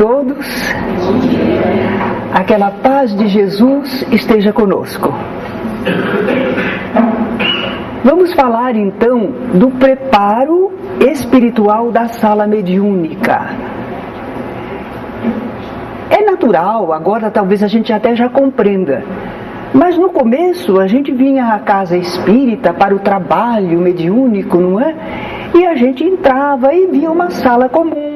todos. Aquela paz de Jesus esteja conosco. Vamos falar então do preparo espiritual da sala mediúnica. É natural, agora talvez a gente até já compreenda, mas no começo a gente vinha à casa espírita para o trabalho mediúnico, não é? E a gente entrava e via uma sala comum.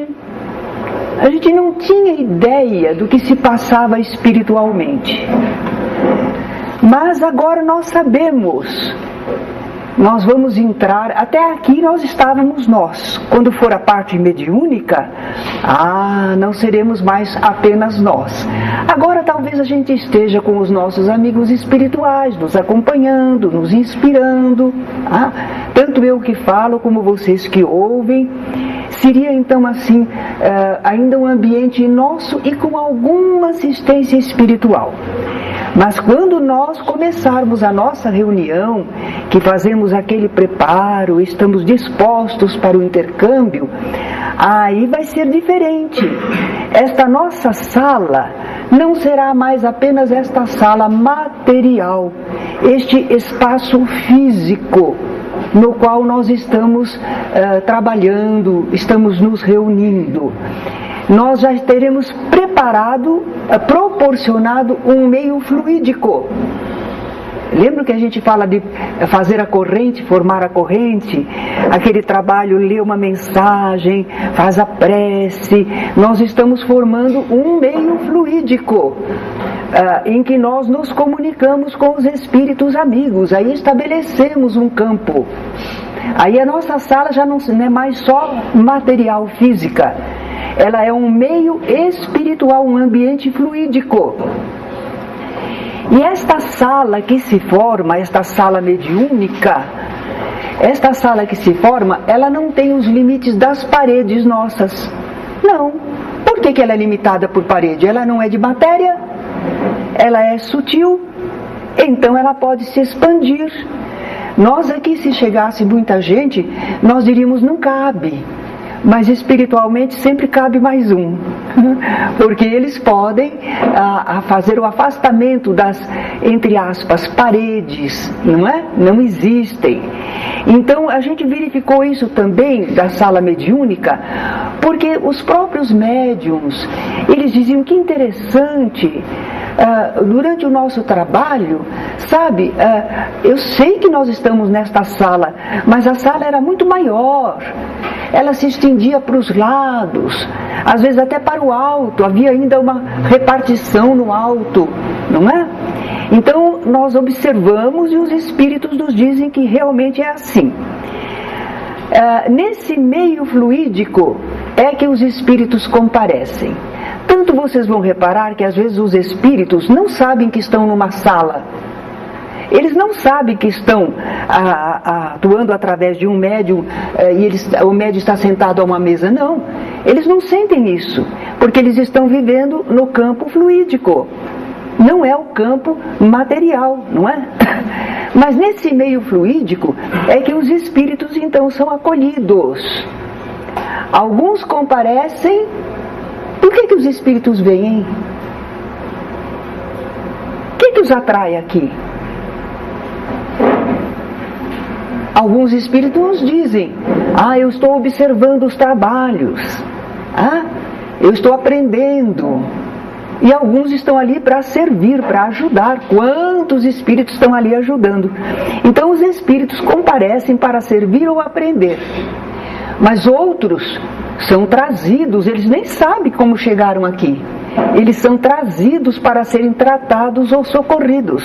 A gente não tinha ideia do que se passava espiritualmente. Mas agora nós sabemos. Nós vamos entrar, até aqui nós estávamos nós. Quando for a parte mediúnica, não seremos mais apenas nós. Agora talvez a gente esteja com os nossos amigos espirituais, nos acompanhando, nos inspirando. Tanto eu que falo como vocês que ouvem. Seria então assim, ainda um ambiente nosso e com alguma assistência espiritual. Mas quando nós começarmos a nossa reunião, que fazemos aquele preparo, estamos dispostos para o intercâmbio, aí vai ser diferente. Esta nossa sala não será mais apenas esta sala material, este espaço físico no qual nós estamos trabalhando, estamos nos reunindo. Nós já teremos proporcionado um meio fluídico. Lembra que a gente fala de fazer a corrente, formar a corrente? Aquele trabalho, ler uma mensagem, faz a prece. Nós estamos formando um meio fluídico, em que nós nos comunicamos com os espíritos amigos. Aí estabelecemos um campo. Aí a nossa sala já não é mais só material, física. Ela é um meio espiritual, um ambiente fluídico. E esta sala que se forma, esta sala mediúnica, esta sala que se forma, ela não tem os limites das paredes nossas. Não. Por que ela é limitada por parede? Ela não é de matéria, ela é sutil, então ela pode se expandir. Nós aqui, se chegasse muita gente, nós diríamos, não cabe. Mas espiritualmente sempre cabe mais um, porque eles podem fazer o afastamento das, entre aspas, paredes, não é? Não existem. Então a gente verificou isso também da sala mediúnica, porque os próprios médiums, eles diziam que interessante, durante o nosso trabalho, sabe, eu sei que nós estamos nesta sala, mas a sala era muito maior. Ela se estendia para os lados, às vezes até para o alto, havia ainda uma repartição no alto, não é? Então nós observamos e os espíritos nos dizem que realmente é assim. Nesse meio fluídico é que os espíritos comparecem. Tanto vocês vão reparar que às vezes os espíritos não sabem que estão numa sala. Eles não sabem que estão atuando através de um médium e o médium está sentado a uma mesa. Não, eles não sentem isso, porque eles estão vivendo no campo fluídico. Não é o campo material, não é? Mas nesse meio fluídico é que os espíritos então são acolhidos. Alguns comparecem. Por que os espíritos vêm, hein? O que os atrai aqui? Alguns espíritos nos dizem, eu estou observando os trabalhos, eu estou aprendendo. E alguns estão ali para servir, para ajudar. Quantos espíritos estão ali ajudando? Então os espíritos comparecem para servir ou aprender. Mas outros são trazidos, eles nem sabem como chegaram aqui. Eles são trazidos para serem tratados ou socorridos.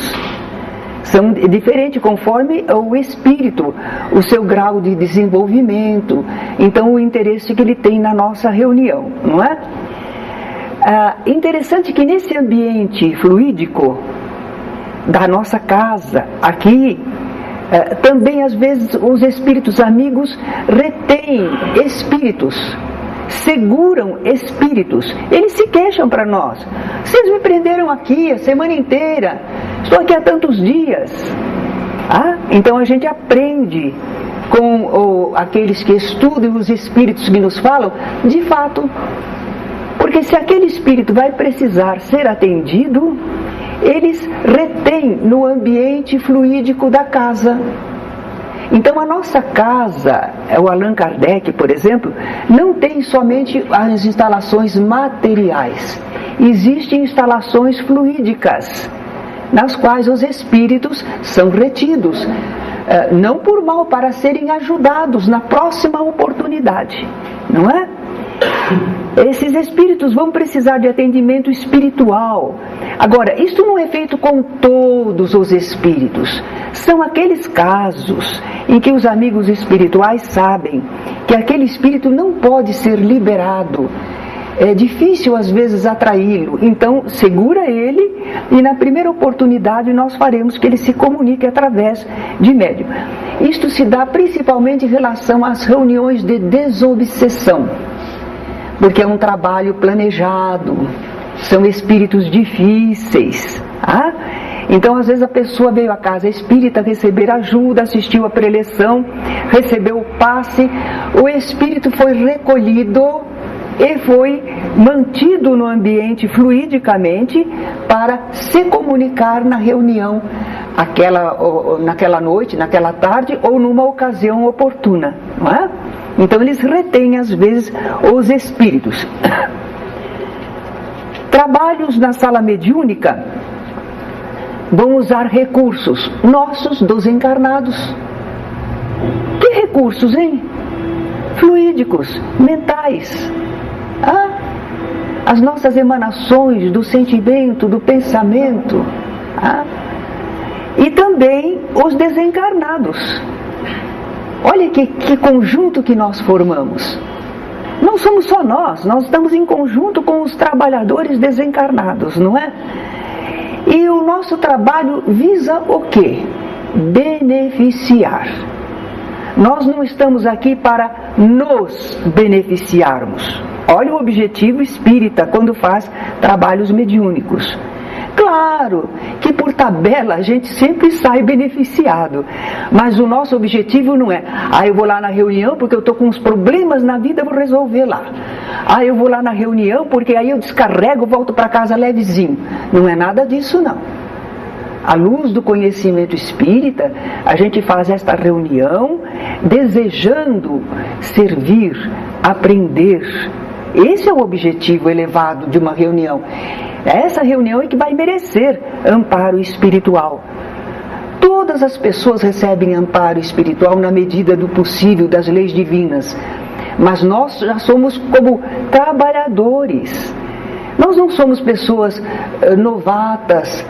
São diferentes conforme o espírito, o seu grau de desenvolvimento, então o interesse que ele tem na nossa reunião, não é? Interessante que nesse ambiente fluídico da nossa casa, aqui, também às vezes os espíritos amigos retêm espíritos, seguram espíritos, eles se queixam para nós. Vocês me prenderam aqui a semana inteira, estou aqui há tantos dias. Então a gente aprende com aqueles que estudam os espíritos que nos falam, de fato, Porque se aquele espírito vai precisar ser atendido, eles retêm no ambiente fluídico da casa. Então a nossa casa, o Allan Kardec, por exemplo, não tem somente as instalações materiais. Existem instalações fluídicas, nas quais os espíritos são retidos, não por mal, para serem ajudados na próxima oportunidade, não é? Esses espíritos vão precisar de atendimento espiritual. Agora, isso não é feito com todos os espíritos. São aqueles casos em que os amigos espirituais sabem que aquele espírito não pode ser liberado. É difícil às vezes atraí-lo, então segura ele e na primeira oportunidade nós faremos que ele se comunique através de médium. Isto se dá principalmente em relação às reuniões de desobsessão, porque é um trabalho planejado, são espíritos difíceis. Então às vezes a pessoa veio à casa espírita receber ajuda, assistiu à preleção, recebeu o passe, o espírito foi recolhido e foi mantido no ambiente fluidicamente para se comunicar na reunião naquela noite, naquela tarde ou numa ocasião oportuna, não é? Então eles retêm às vezes os espíritos. Trabalhos na sala mediúnica vão usar recursos nossos, dos encarnados. Que recursos, hein? Fluídicos, mentais. As nossas emanações do sentimento, do pensamento. E também os desencarnados. Olha que conjunto que nós formamos. Não somos só nós estamos em conjunto com os trabalhadores desencarnados, não é? E o nosso trabalho visa o quê? Beneficiar. Nós não estamos aqui para nos beneficiarmos. Olha o objetivo espírita quando faz trabalhos mediúnicos. Claro que por tabela a gente sempre sai beneficiado, mas o nosso objetivo não é: eu vou lá na reunião porque eu estou com uns problemas na vida, eu vou resolver lá. Eu vou lá na reunião porque aí eu descarrego, volto para casa levezinho. Não é nada disso, não. À luz do conhecimento espírita, a gente faz esta reunião desejando servir, aprender. Esse é o objetivo elevado de uma reunião. Essa reunião é que vai merecer amparo espiritual. Todas as pessoas recebem amparo espiritual na medida do possível, das leis divinas. Mas nós já somos como trabalhadores. Nós não somos pessoas novatas,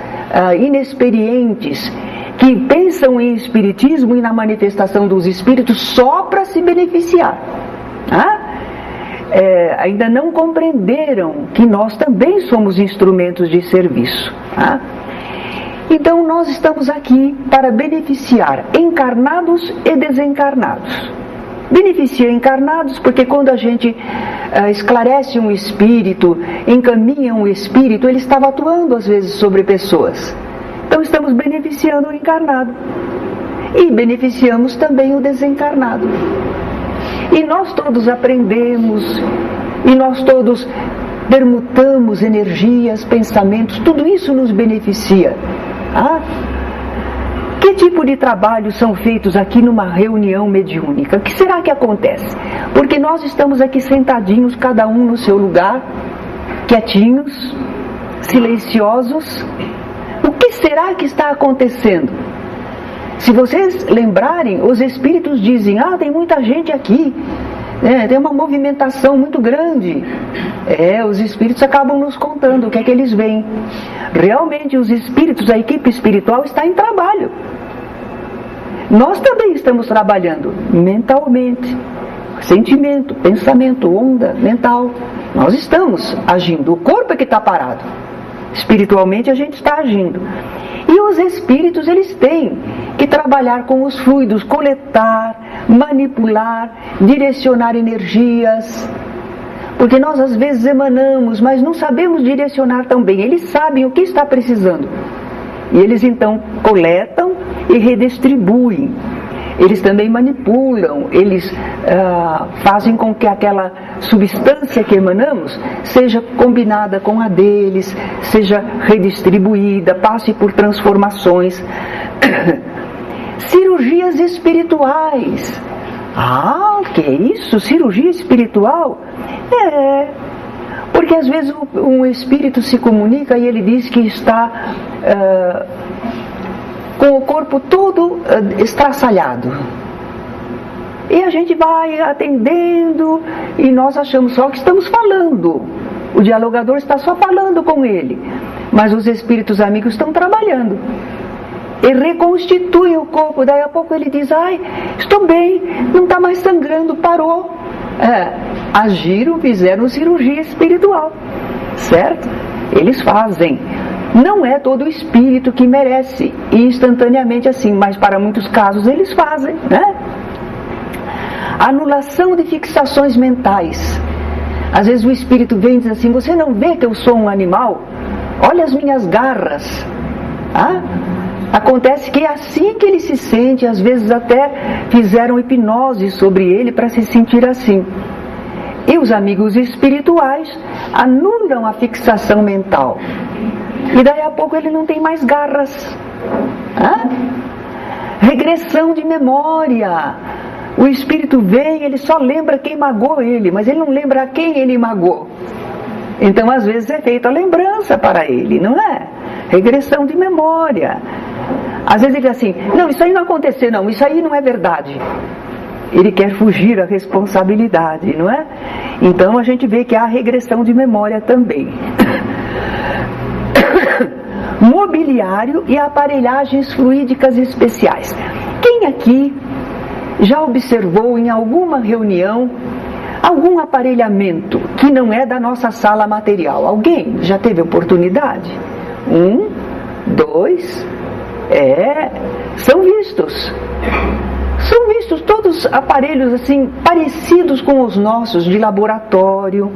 inexperientes, que pensam em espiritismo e na manifestação dos espíritos só para se beneficiar. Ainda não compreenderam que nós também somos instrumentos de serviço. Então nós estamos aqui para beneficiar encarnados e desencarnados. Beneficia encarnados porque quando a gente esclarece um espírito, encaminha um espírito, ele estava atuando às vezes sobre pessoas. Então estamos beneficiando o encarnado e beneficiamos também o desencarnado. E nós todos aprendemos, e nós todos permutamos energias, pensamentos, tudo isso nos beneficia. Que tipo de trabalhos são feitos aqui numa reunião mediúnica? O que será que acontece? Porque nós estamos aqui sentadinhos, cada um no seu lugar, quietinhos, silenciosos. O que será que está acontecendo? Se vocês lembrarem, os espíritos dizem: tem muita gente aqui, tem uma movimentação muito grande. Os espíritos acabam nos contando o que é que eles veem. Realmente os espíritos, a equipe espiritual está em trabalho. Nós também estamos trabalhando mentalmente, sentimento, pensamento, onda mental. Nós estamos agindo, o corpo é que está parado. Espiritualmente a gente está agindo. E os espíritos, eles têm que trabalhar com os fluidos, coletar, manipular, direcionar energias. Porque nós às vezes emanamos, mas não sabemos direcionar tão bem. Eles sabem o que está precisando. E eles então coletam e redistribuem. Eles também manipulam, eles fazem com que aquela substância que emanamos seja combinada com a deles, seja redistribuída, passe por transformações. Cirurgias espirituais. O que é isso? Cirurgia espiritual? Porque às vezes um espírito se comunica e ele diz que está com o corpo todo estraçalhado. E a gente vai atendendo e nós achamos só que estamos falando. O dialogador está só falando com ele. Mas os espíritos amigos estão trabalhando. E reconstituem o corpo. Daí a pouco ele diz, estou bem, não está mais sangrando, parou. Agiram, fizeram cirurgia espiritual. Certo? Eles fazem. Não é todo espírito que merece instantaneamente assim, mas para muitos casos eles fazem, né? Anulação de fixações mentais. Às vezes o espírito vem e diz assim, você não vê que eu sou um animal? Olha as minhas garras. Acontece que é assim que ele se sente, às vezes até fizeram hipnose sobre ele para se sentir assim. E os amigos espirituais anulam a fixação mental. E daí a pouco ele não tem mais garras. Regressão de memória. O espírito vem, ele só lembra quem magoou ele, mas ele não lembra a quem ele magoou. Então às vezes é feita a lembrança para ele, não é? Regressão de memória. Às vezes ele diz assim, não, isso aí não aconteceu, não, isso aí não é verdade. Ele quer fugir à responsabilidade, não é? Então a gente vê que há regressão de memória também. Mobiliário e aparelhagens fluídicas especiais. Quem aqui já observou em alguma reunião algum aparelhamento que não é da nossa sala material? Alguém já teve oportunidade? 1, 2, são vistos. São vistos todos aparelhos assim parecidos com os nossos de laboratório.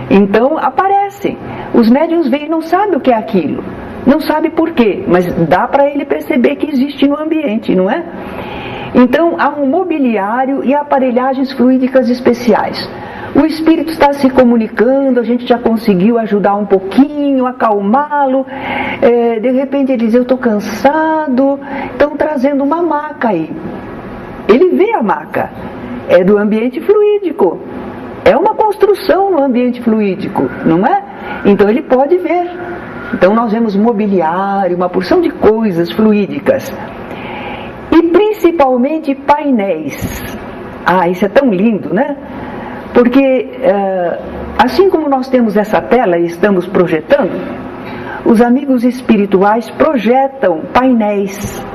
Então aparecem. Os médiuns veem e não sabem o que é aquilo. Não sabe por quê, mas dá para ele perceber que existe no ambiente, não é? Então há um mobiliário e aparelhagens fluídicas especiais. O espírito está se comunicando, a gente já conseguiu ajudar um pouquinho, acalmá-lo. De repente ele diz, eu estou cansado, estão trazendo uma maca aí. Ele vê a maca, é do ambiente fluídico. É uma construção no ambiente fluídico, não é? Então ele pode ver. Então nós vemos mobiliário, uma porção de coisas fluídicas. E principalmente painéis. Isso é tão lindo, né? Porque assim como nós temos essa tela e estamos projetando, os amigos espirituais projetam painéis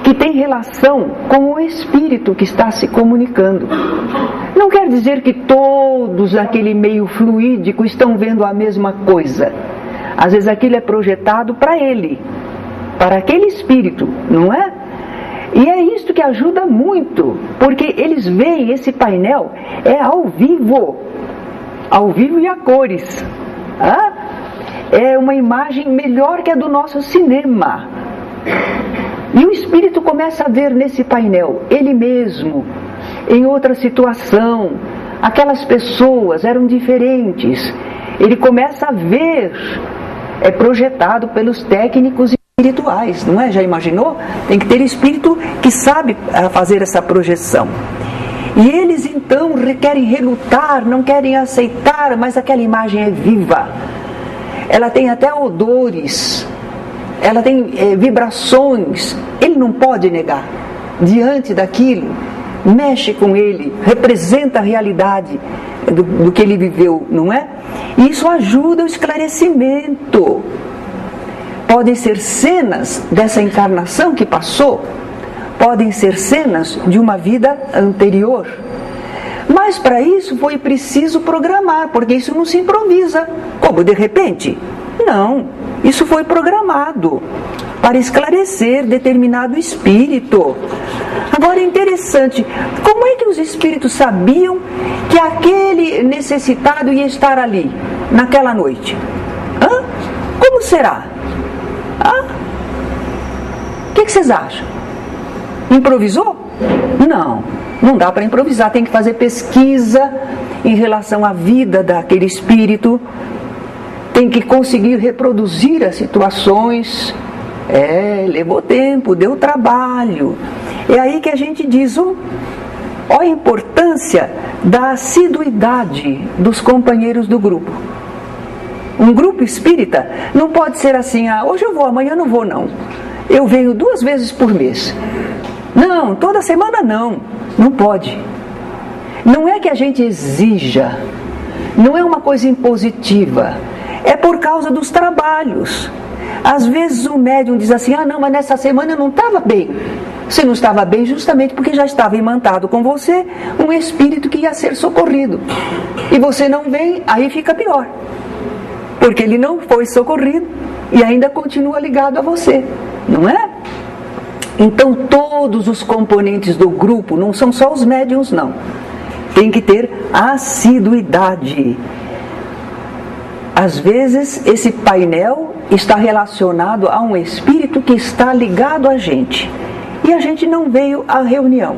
que têm relação com o espírito que está se comunicando. Não quer dizer que todos naquele meio fluídico estão vendo a mesma coisa. Às vezes aquilo é projetado para ele, para aquele espírito, não é? E é isso que ajuda muito, porque eles veem esse painel ao vivo e a cores. É uma imagem melhor que a do nosso cinema. E o espírito começa a ver nesse painel ele mesmo, em outra situação. Aquelas pessoas eram diferentes. Ele começa a ver, é projetado pelos técnicos espirituais, não é? Já imaginou? Tem que ter espírito que sabe fazer essa projeção. E eles então querem relutar, não querem aceitar, mas aquela imagem é viva. Ela tem até odores, ela tem vibrações. Ele não pode negar. Diante daquilo, mexe com ele, representa a realidade do que ele viveu, não é? E isso ajuda o esclarecimento. Podem ser cenas dessa encarnação que passou, podem ser cenas de uma vida anterior. Mas para isso foi preciso programar, porque isso não se improvisa. Como de repente? Não, isso foi programado para esclarecer determinado espírito. Agora é interessante, como é que os espíritos sabiam que aquele necessitado ia estar ali, naquela noite? Como será? O que vocês acham? Improvisou? Não dá para improvisar, tem que fazer pesquisa em relação à vida daquele espírito, tem que conseguir reproduzir as situações. Levou tempo, deu trabalho. É aí que a gente diz, olha a importância da assiduidade dos companheiros do grupo. Um grupo espírita não pode ser assim, hoje eu vou, amanhã não vou não. Eu venho 2 vezes por mês. Não, toda semana não pode. Não é que a gente exija, não é uma coisa impositiva, é por causa dos trabalhos. Às vezes o médium diz assim, não, mas nessa semana eu não estava bem. Você não estava bem justamente porque já estava imantado com você um espírito que ia ser socorrido. E você não vem, aí fica pior. Porque ele não foi socorrido e ainda continua ligado a você, não é? Então todos os componentes do grupo, não são só os médiuns não, tem que ter assiduidade. Às vezes esse painel está relacionado a um espírito que está ligado a gente e a gente não veio à reunião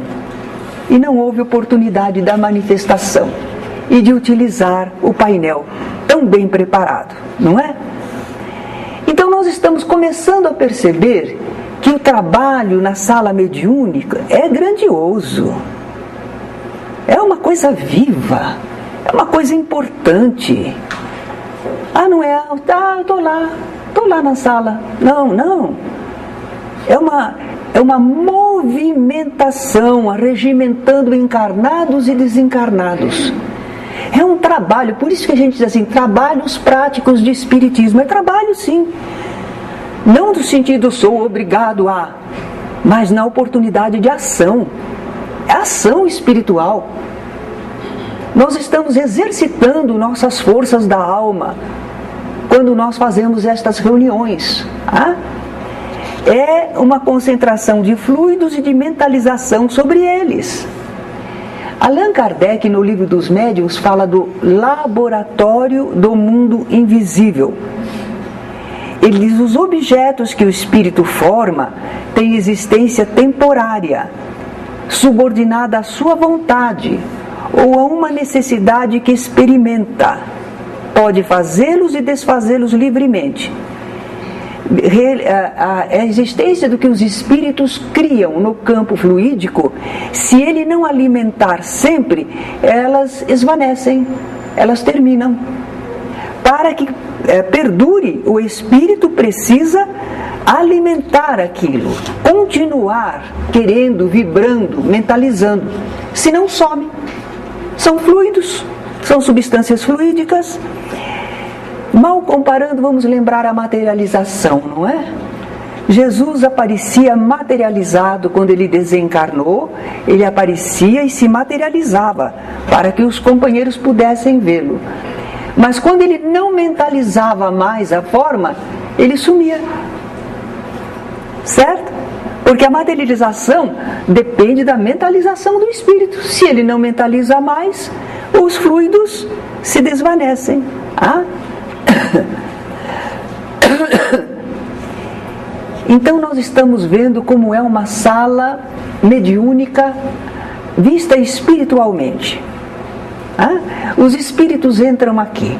e não houve oportunidade da manifestação e de utilizar o painel tão bem preparado, não é? Então nós estamos começando a perceber que o trabalho na sala mediúnica é grandioso, é uma coisa viva, é uma coisa importante. Não é, eu tô lá na sala. Não. É uma movimentação, arregimentando encarnados e desencarnados. É um trabalho, por isso que a gente diz assim, trabalhos práticos de espiritismo. É trabalho sim. Não do sentido sou obrigado a, mas na oportunidade de ação. É ação espiritual. Nós estamos exercitando nossas forças da alma quando nós fazemos estas reuniões. É uma concentração de fluidos e de mentalização sobre eles. Allan Kardec, no Livro dos Médiuns, fala do laboratório do mundo invisível. Ele diz: os objetos que o espírito forma têm existência temporária, subordinada à sua vontade ou a uma necessidade que experimenta. Pode fazê-los e desfazê-los livremente. A existência do que os espíritos criam no campo fluídico, se ele não alimentar sempre, elas esvanecem, elas terminam. Para que perdure, o espírito precisa alimentar aquilo, continuar querendo, vibrando, mentalizando, senão some. São fluidos, são substâncias fluídicas. Mal comparando, vamos lembrar a materialização, não é? Jesus aparecia materializado quando ele desencarnou, ele aparecia e se materializava para que os companheiros pudessem vê-lo. Mas quando ele não mentalizava mais a forma, ele sumia. Certo? Porque a materialização depende da mentalização do espírito. Se ele não mentaliza mais, os fluidos se desvanecem. Então nós estamos vendo como é uma sala mediúnica vista espiritualmente. Os espíritos entram aqui,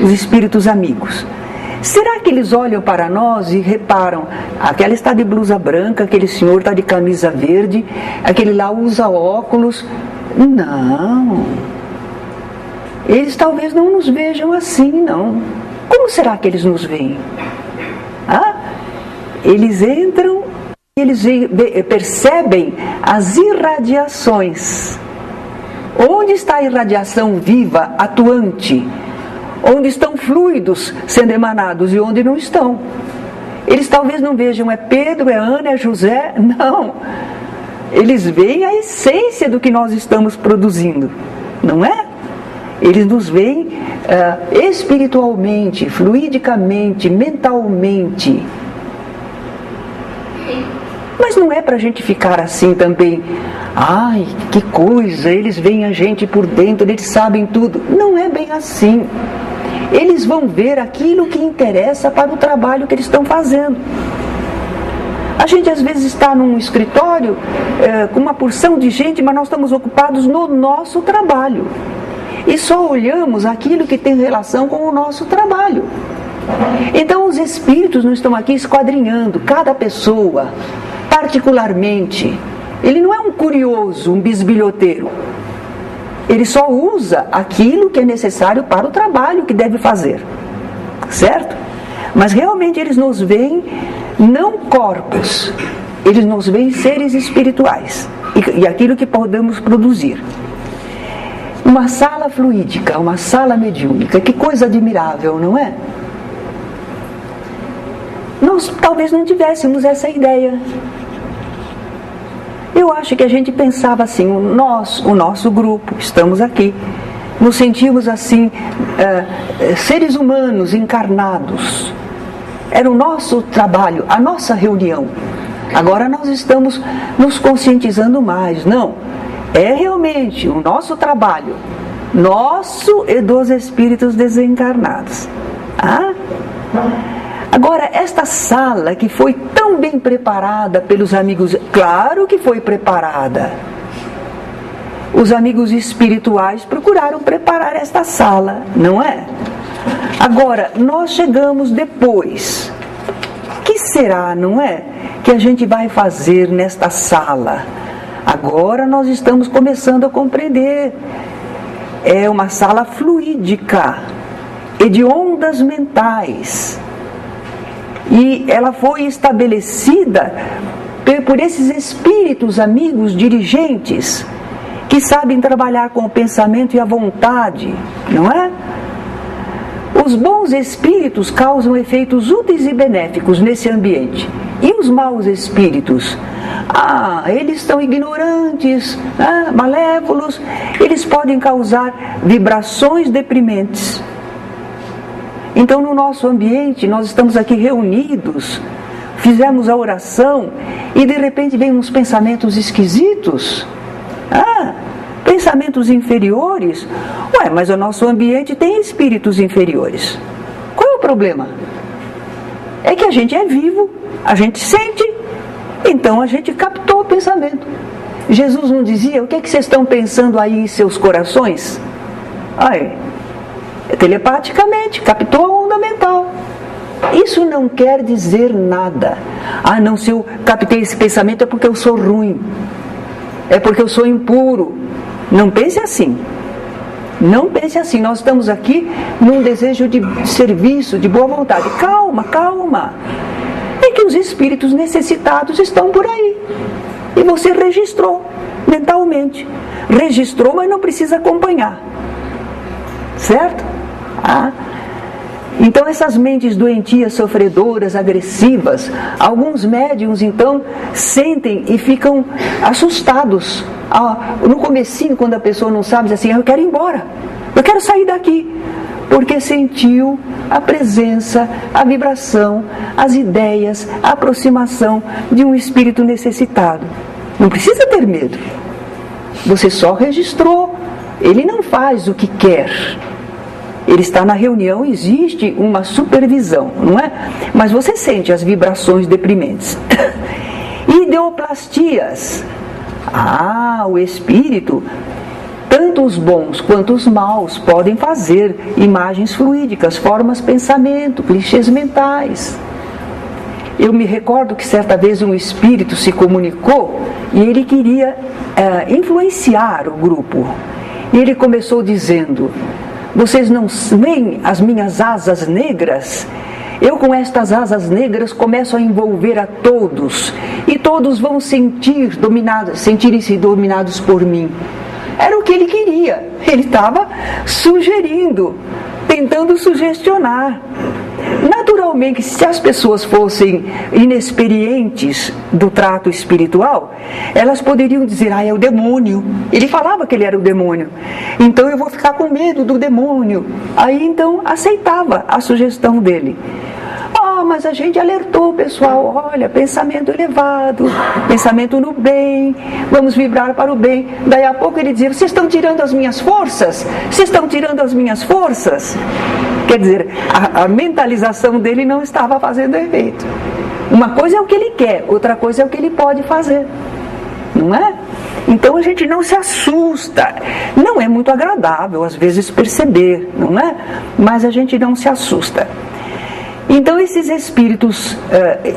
os espíritos amigos. Será que eles olham para nós e reparam, aquela está de blusa branca, aquele senhor está de camisa verde, aquele lá usa óculos? Não. Eles talvez não nos vejam assim, não. Como será que eles nos veem? Eles entram e eles percebem as irradiações. Onde está a irradiação viva, atuante? Onde estão fluidos sendo emanados e onde não estão? Eles talvez não vejam, é Pedro, é Ana, é José, não. Eles veem a essência do que nós estamos produzindo, não é? Eles nos veem espiritualmente, fluidicamente, mentalmente. Mas não é para a gente ficar assim também, ai, que coisa, eles veem a gente por dentro, eles sabem tudo. Não é bem assim. Eles vão ver aquilo que interessa para o trabalho que eles estão fazendo. A gente às vezes está num escritório com uma porção de gente, mas nós estamos ocupados no nosso trabalho. E só olhamos aquilo que tem relação com o nosso trabalho. Então os espíritos não estão aqui esquadrinhando cada pessoa particularmente. Ele não é um curioso, um bisbilhoteiro. Ele só usa aquilo que é necessário para o trabalho que deve fazer. Certo? Mas realmente eles nos veem não corpos. Eles nos veem seres espirituais. E aquilo que podemos produzir. Uma sala fluídica, uma sala mediúnica, que coisa admirável, não é? Nós talvez não tivéssemos essa ideia. Eu acho que a gente pensava assim, o nosso grupo, estamos aqui, nos sentimos assim, seres humanos encarnados. Era o nosso trabalho, a nossa reunião. Agora nós estamos nos conscientizando mais, não? É realmente o nosso trabalho, nosso e dos espíritos desencarnados. Agora, esta sala que foi tão bem preparada pelos amigos, claro que foi preparada. Os amigos espirituais procuraram preparar esta sala, não é? Agora, nós chegamos depois. O que será, não é, que a gente vai fazer nesta sala? Agora nós estamos começando a compreender. É uma sala fluídica e de ondas mentais. E ela foi estabelecida por esses espíritos amigos dirigentes que sabem trabalhar com o pensamento e a vontade, não é? Os bons espíritos causam efeitos úteis e benéficos nesse ambiente. E os maus espíritos? Eles estão ignorantes, malévolos, eles podem causar vibrações deprimentes. Então, no nosso ambiente, nós estamos aqui reunidos, fizemos a oração e de repente vem uns pensamentos esquisitos, pensamentos inferiores. Mas o nosso ambiente tem espíritos inferiores. Qual é o problema? É que a gente é vivo, a gente sente, então a gente captou o pensamento. Jesus não dizia: o que é que vocês estão pensando aí em seus corações? Telepaticamente, captou a onda mental. Isso não quer dizer nada. Não, se eu captei esse pensamento é porque eu sou ruim, é porque eu sou impuro. Não pense assim. Não pense assim. Nós estamos aqui num desejo de serviço, de boa vontade. Calma, calma. É que os espíritos necessitados estão por aí. E você registrou mentalmente. Registrou, mas não precisa acompanhar. Certo? Então essas mentes doentias, sofredoras, agressivas, alguns médiuns então sentem e ficam assustados. No comecinho, quando a pessoa não sabe, diz assim: eu quero ir embora, eu quero sair daqui, porque sentiu a presença, a vibração, as ideias, a aproximação de um espírito necessitado. Não precisa ter medo, você só registrou. Ele não faz o que quer. Ele está na reunião, existe uma supervisão, não é? Mas você sente as vibrações deprimentes. Ideoplastias. O espírito, tanto os bons quanto os maus, podem fazer imagens fluídicas, formas pensamento, clichês mentais. Eu me recordo que certa vez um espírito se comunicou e ele queria influenciar o grupo. E ele começou dizendo: vocês não veem as minhas asas negras? Eu com estas asas negras começo a envolver a todos, e todos vão sentirem-se dominados por mim. Era o que ele queria. Ele estava sugerindo, tentando sugestionar. Naturalmente, se as pessoas fossem inexperientes do trato espiritual, elas poderiam dizer: é o demônio. Ele falava que ele era o demônio, então eu vou ficar com medo do demônio. Aí então aceitava a sugestão dele. Mas a gente alertou o pessoal: olha, pensamento elevado, pensamento no bem, vamos vibrar para o bem. Daí a pouco ele dizia: vocês estão tirando as minhas forças? Vocês estão tirando as minhas forças? Quer dizer, a mentalização dele não estava fazendo efeito. Uma coisa é o que ele quer, outra coisa é o que ele pode fazer, não é? Então a gente não se assusta. Não é muito agradável às vezes perceber, não é? Mas a gente não se assusta. Então esses espíritos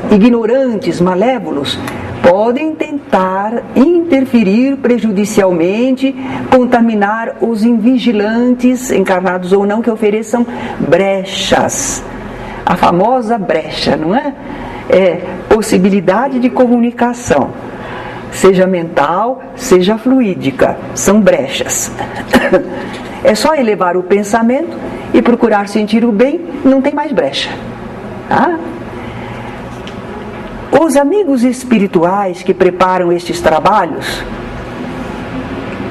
ignorantes, malévolos, podem tentar interferir prejudicialmente, contaminar os invigilantes, encarnados ou não, que ofereçam brechas. A famosa brecha, não é? É possibilidade de comunicação, seja mental, seja fluídica, são brechas. É só elevar o pensamento e procurar sentir o bem, não tem mais brecha. Tá? Os amigos espirituais que preparam estes trabalhos,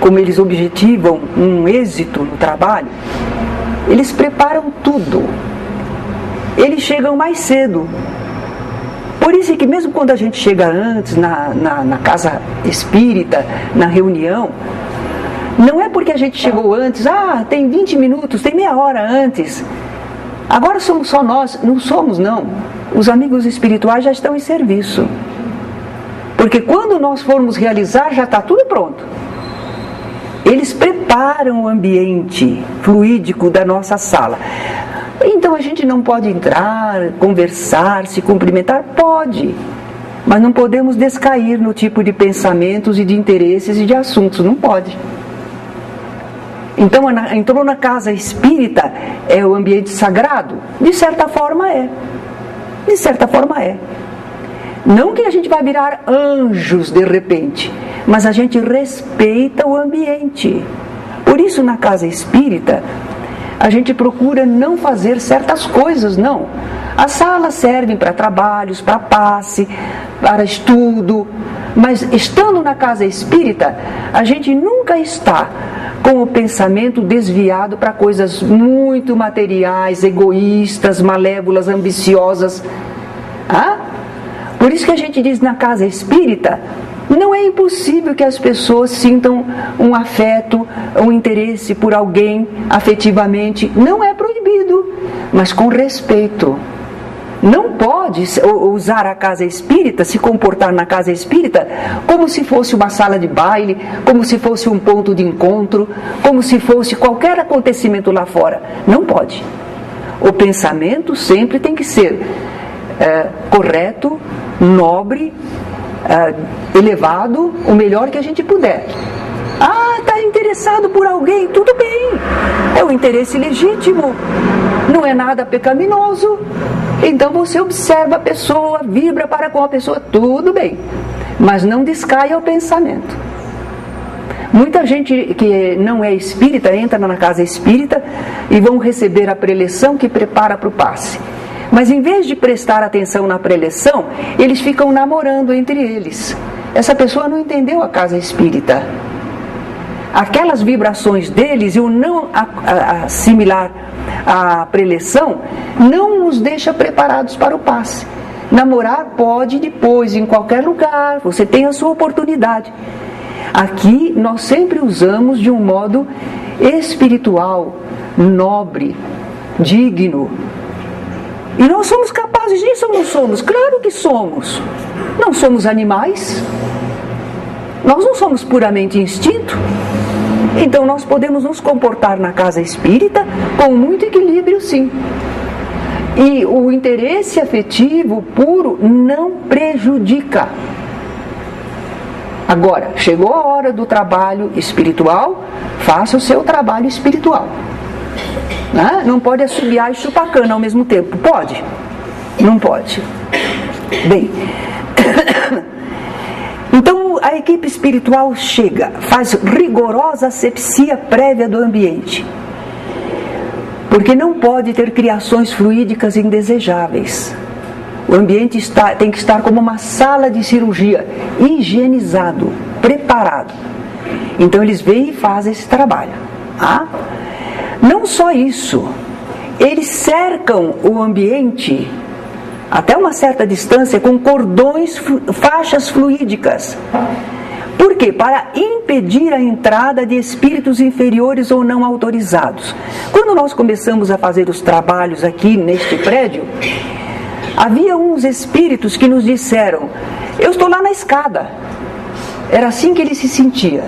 como eles objetivam um êxito no trabalho, eles preparam tudo. Eles chegam mais cedo. Por isso é que mesmo quando a gente chega antes, na casa espírita, na reunião, não é porque a gente chegou antes, tem 20 minutos, tem meia hora antes. Agora somos só nós. Não somos, não. Os amigos espirituais já estão em serviço. Porque quando nós formos realizar, já está tudo pronto. Eles preparam o ambiente fluídico da nossa sala. Então a gente não pode entrar, conversar, se cumprimentar? Pode. Mas não podemos descair no tipo de pensamentos e de interesses e de assuntos. Não pode. Então, entrou na casa espírita, é o ambiente sagrado? De certa forma é. De certa forma é. Não que a gente vai virar anjos de repente, mas a gente respeita o ambiente. Por isso, na casa espírita, a gente procura não fazer certas coisas, não. As salas servem para trabalhos, para passe, para estudo, mas estando na casa espírita, a gente nunca está com o pensamento desviado para coisas muito materiais, egoístas, malévolas, ambiciosas. Por isso que a gente diz na casa espírita, não é impossível que as pessoas sintam um afeto, um interesse por alguém afetivamente. Não é proibido, mas com respeito. Não pode usar a casa espírita, se comportar na casa espírita como se fosse uma sala de baile, como se fosse um ponto de encontro, como se fosse qualquer acontecimento lá fora. Não pode. O pensamento sempre tem que ser correto, nobre, elevado, o melhor que a gente puder. Está interessado por alguém, tudo bem. É um interesse legítimo, não é nada pecaminoso. Então você observa a pessoa, vibra para com a pessoa, tudo bem. Mas não descaia o pensamento. Muita gente que não é espírita entra na casa espírita e vão receber a preleção que prepara para o passe. Mas em vez de prestar atenção na preleção, eles ficam namorando entre eles. Essa pessoa não entendeu a casa espírita. Aquelas vibrações deles e o não assimilar a preleção não nos deixa preparados para o passe. Namorar pode depois, em qualquer lugar, você tem a sua oportunidade. Aqui nós sempre usamos de um modo espiritual, nobre, digno. E nós somos capazes disso ou não somos? Claro que somos. Não somos animais. Nós não somos puramente instinto. Então nós podemos nos comportar na casa espírita com muito equilíbrio, sim. E o interesse afetivo puro não prejudica. Agora, chegou a hora do trabalho espiritual, faça o seu trabalho espiritual. Não pode assobiar e chupar cana ao mesmo tempo. Pode? Não pode. Bem, então a equipe espiritual chega, faz rigorosa asepsia prévia do ambiente. Porque não pode ter criações fluídicas indesejáveis. O ambiente tem que estar como uma sala de cirurgia, higienizado, preparado. Então eles vêm e fazem esse trabalho. Não só isso, eles cercam o ambiente até uma certa distância com cordões, faixas fluídicas. Por quê? Para impedir a entrada de espíritos inferiores ou não autorizados. Quando nós começamos a fazer os trabalhos aqui neste prédio, Havia uns espíritos que nos disseram: eu estou lá na escada. Era assim que ele se sentia.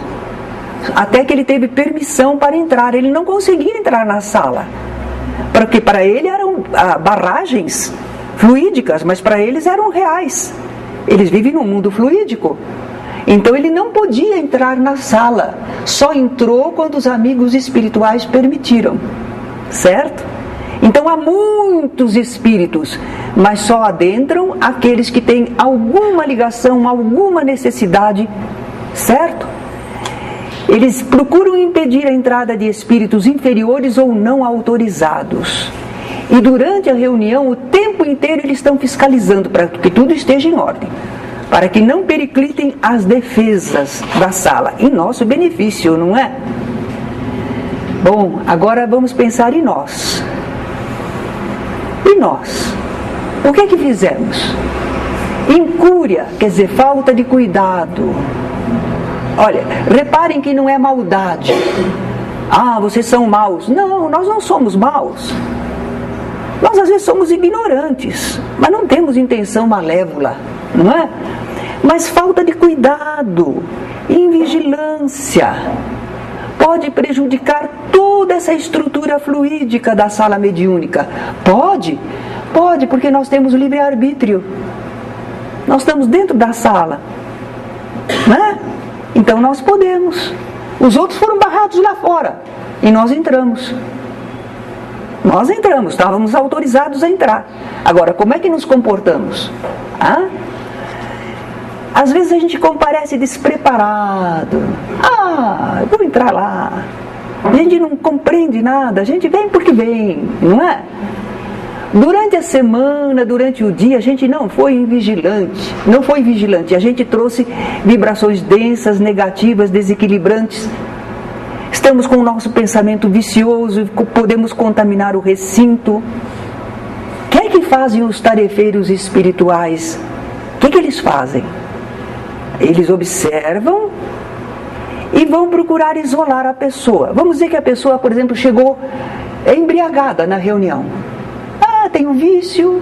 Até que ele teve permissão para entrar. Ele não conseguia entrar na sala, porque para ele eram barragens fluídicas, mas para eles eram reais. Eles vivem num mundo fluídico. Então ele não podia entrar na sala. Só entrou quando os amigos espirituais permitiram. Certo? Então há muitos espíritos, mas só adentram aqueles que têm alguma ligação, alguma necessidade. Certo? Eles procuram impedir a entrada de espíritos inferiores ou não autorizados. E durante a reunião, o tempo inteiro eles estão fiscalizando para que tudo esteja em ordem, para que não periclitem as defesas da sala, em nosso benefício, não é? Bom, agora vamos pensar em nós. E nós? O que é que fizemos? Incúria, quer dizer, falta de cuidado. Olha, reparem que não é maldade. Ah, vocês são maus. Não, nós não somos maus. Nós às vezes somos ignorantes, mas não temos intenção malévola, não é? Mas falta de cuidado, invigilância, pode prejudicar toda essa estrutura fluídica da sala mediúnica. Pode, porque nós temos livre-arbítrio. Nós estamos dentro da sala, não é? Então nós podemos. Os outros foram barrados lá fora e nós entramos. Nós entramos, estávamos autorizados a entrar. Agora, como é que nos comportamos? Às vezes a gente comparece despreparado. Eu vou entrar lá. A gente não compreende nada, a gente vem porque vem, não é? Durante a semana, durante o dia, a gente não foi vigilante, a gente trouxe vibrações densas, negativas, desequilibrantes. Estamos com o nosso pensamento vicioso, podemos contaminar o recinto. O que é que fazem os tarefeiros espirituais? O que eles fazem? Eles observam e vão procurar isolar a pessoa. Vamos dizer que a pessoa, por exemplo, chegou embriagada na reunião. Tem um vício,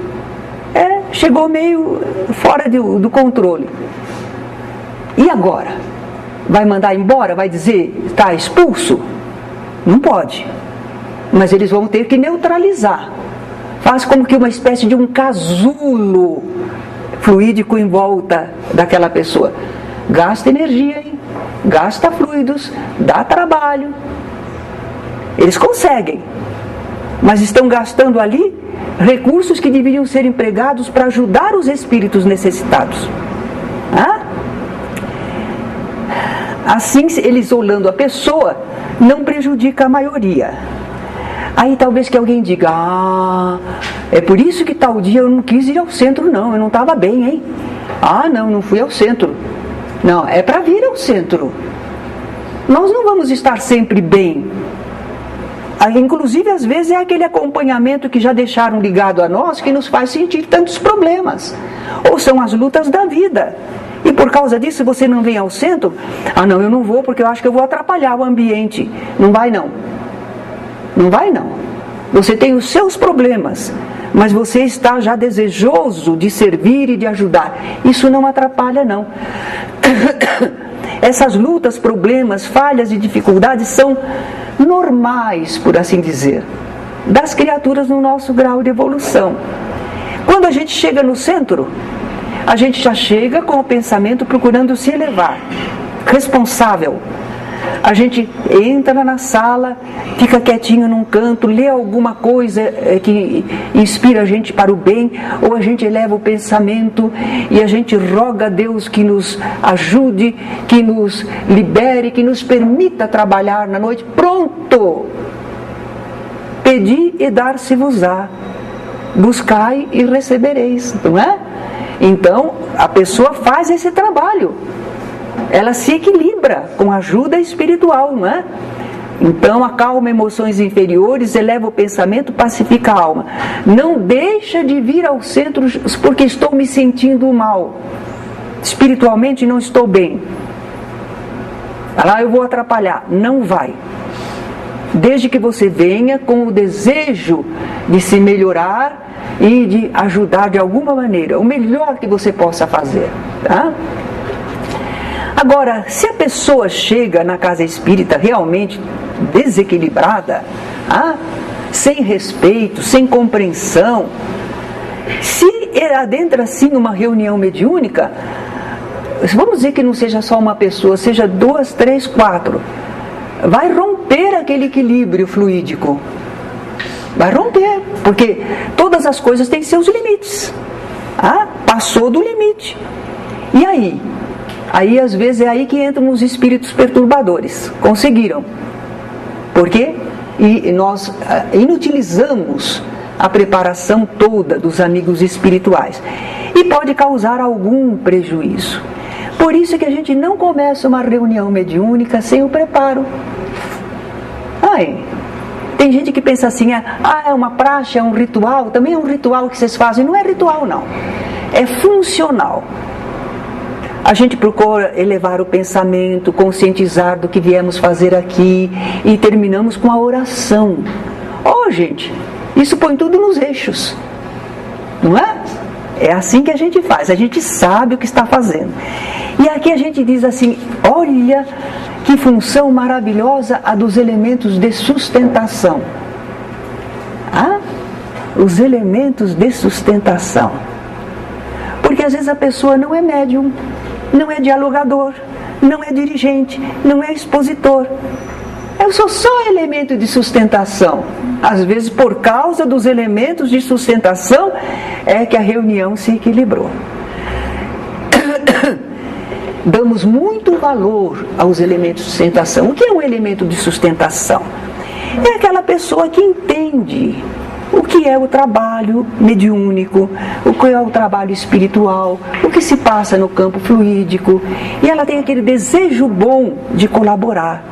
chegou meio fora do controle. E agora? Vai mandar embora? Vai dizer, está expulso? Não pode. Mas eles vão ter que neutralizar. Faz como que uma espécie de um casulo fluídico em volta daquela pessoa. Gasta energia, hein? Gasta fluidos, dá trabalho. Eles conseguem. Mas estão gastando ali recursos que deveriam ser empregados para ajudar os espíritos necessitados. Assim, ele isolando a pessoa, não prejudica a maioria. Aí talvez que alguém diga, é por isso que tal dia eu não quis ir ao centro não, eu não estava bem, hein? Não fui ao centro. Não, é para vir ao centro. Nós não vamos estar sempre bem. Inclusive, às vezes, é aquele acompanhamento que já deixaram ligado a nós que nos faz sentir tantos problemas. Ou são as lutas da vida. E por causa disso, você não vem ao centro? Não, eu não vou porque eu acho que eu vou atrapalhar o ambiente. Não vai não. Não vai não. Você tem os seus problemas, mas você está já desejoso de servir e de ajudar. Isso não atrapalha não. Essas lutas, problemas, falhas e dificuldades são normais, por assim dizer, das criaturas no nosso grau de evolução. Quando a gente chega no centro, a gente já chega com o pensamento procurando se elevar, responsável. A gente entra na sala, fica quietinho num canto, lê alguma coisa que inspira a gente para o bem, ou a gente eleva o pensamento e a gente roga a Deus que nos ajude, que nos libere, que nos permita trabalhar na noite. Pronto! Pedi e dar-se-vos-á, buscai e recebereis, não é? Então, a pessoa faz esse trabalho. Ela se equilibra com ajuda espiritual, não é? Então acalma emoções inferiores, eleva o pensamento, pacifica a alma. Não deixa de vir ao centro porque estou me sentindo mal. Espiritualmente não estou bem. Eu vou atrapalhar. Não vai. desde que você venha com o desejo de se melhorar e de ajudar de alguma maneira, o melhor que você possa fazer, tá? Agora, se a pessoa chega na casa espírita realmente desequilibrada, sem respeito, sem compreensão, se adentra assim numa reunião mediúnica, vamos dizer que não seja só uma pessoa, seja 2, 3, 4, vai romper aquele equilíbrio fluídico. Vai romper, porque todas as coisas têm seus limites. Passou do limite. E aí? Aí às vezes é aí que entram os espíritos perturbadores. Conseguiram. Por quê? E nós inutilizamos a preparação toda dos amigos espirituais. E pode causar algum prejuízo. Por isso que a gente não começa uma reunião mediúnica sem o preparo. Tem gente que pensa assim, é uma praxe, é um ritual, também é um ritual que vocês fazem. Não é ritual, não. É funcional. A gente procura elevar o pensamento, conscientizar do que viemos fazer aqui e terminamos com a oração. Gente, isso põe tudo nos eixos. Não é? É assim que a gente faz, a gente sabe o que está fazendo. E aqui a gente diz assim, olha que função maravilhosa a dos elementos de sustentação. Os elementos de sustentação. Porque às vezes a pessoa não é médium, não é dialogador, não é dirigente, não é expositor. Eu sou só elemento de sustentação. Às vezes, por causa dos elementos de sustentação, é que a reunião se equilibrou. Damos muito valor aos elementos de sustentação. O que é um elemento de sustentação? É aquela pessoa que entende o que é o trabalho mediúnico, o que é o trabalho espiritual, o que se passa no campo fluídico, e ela tem aquele desejo bom de colaborar.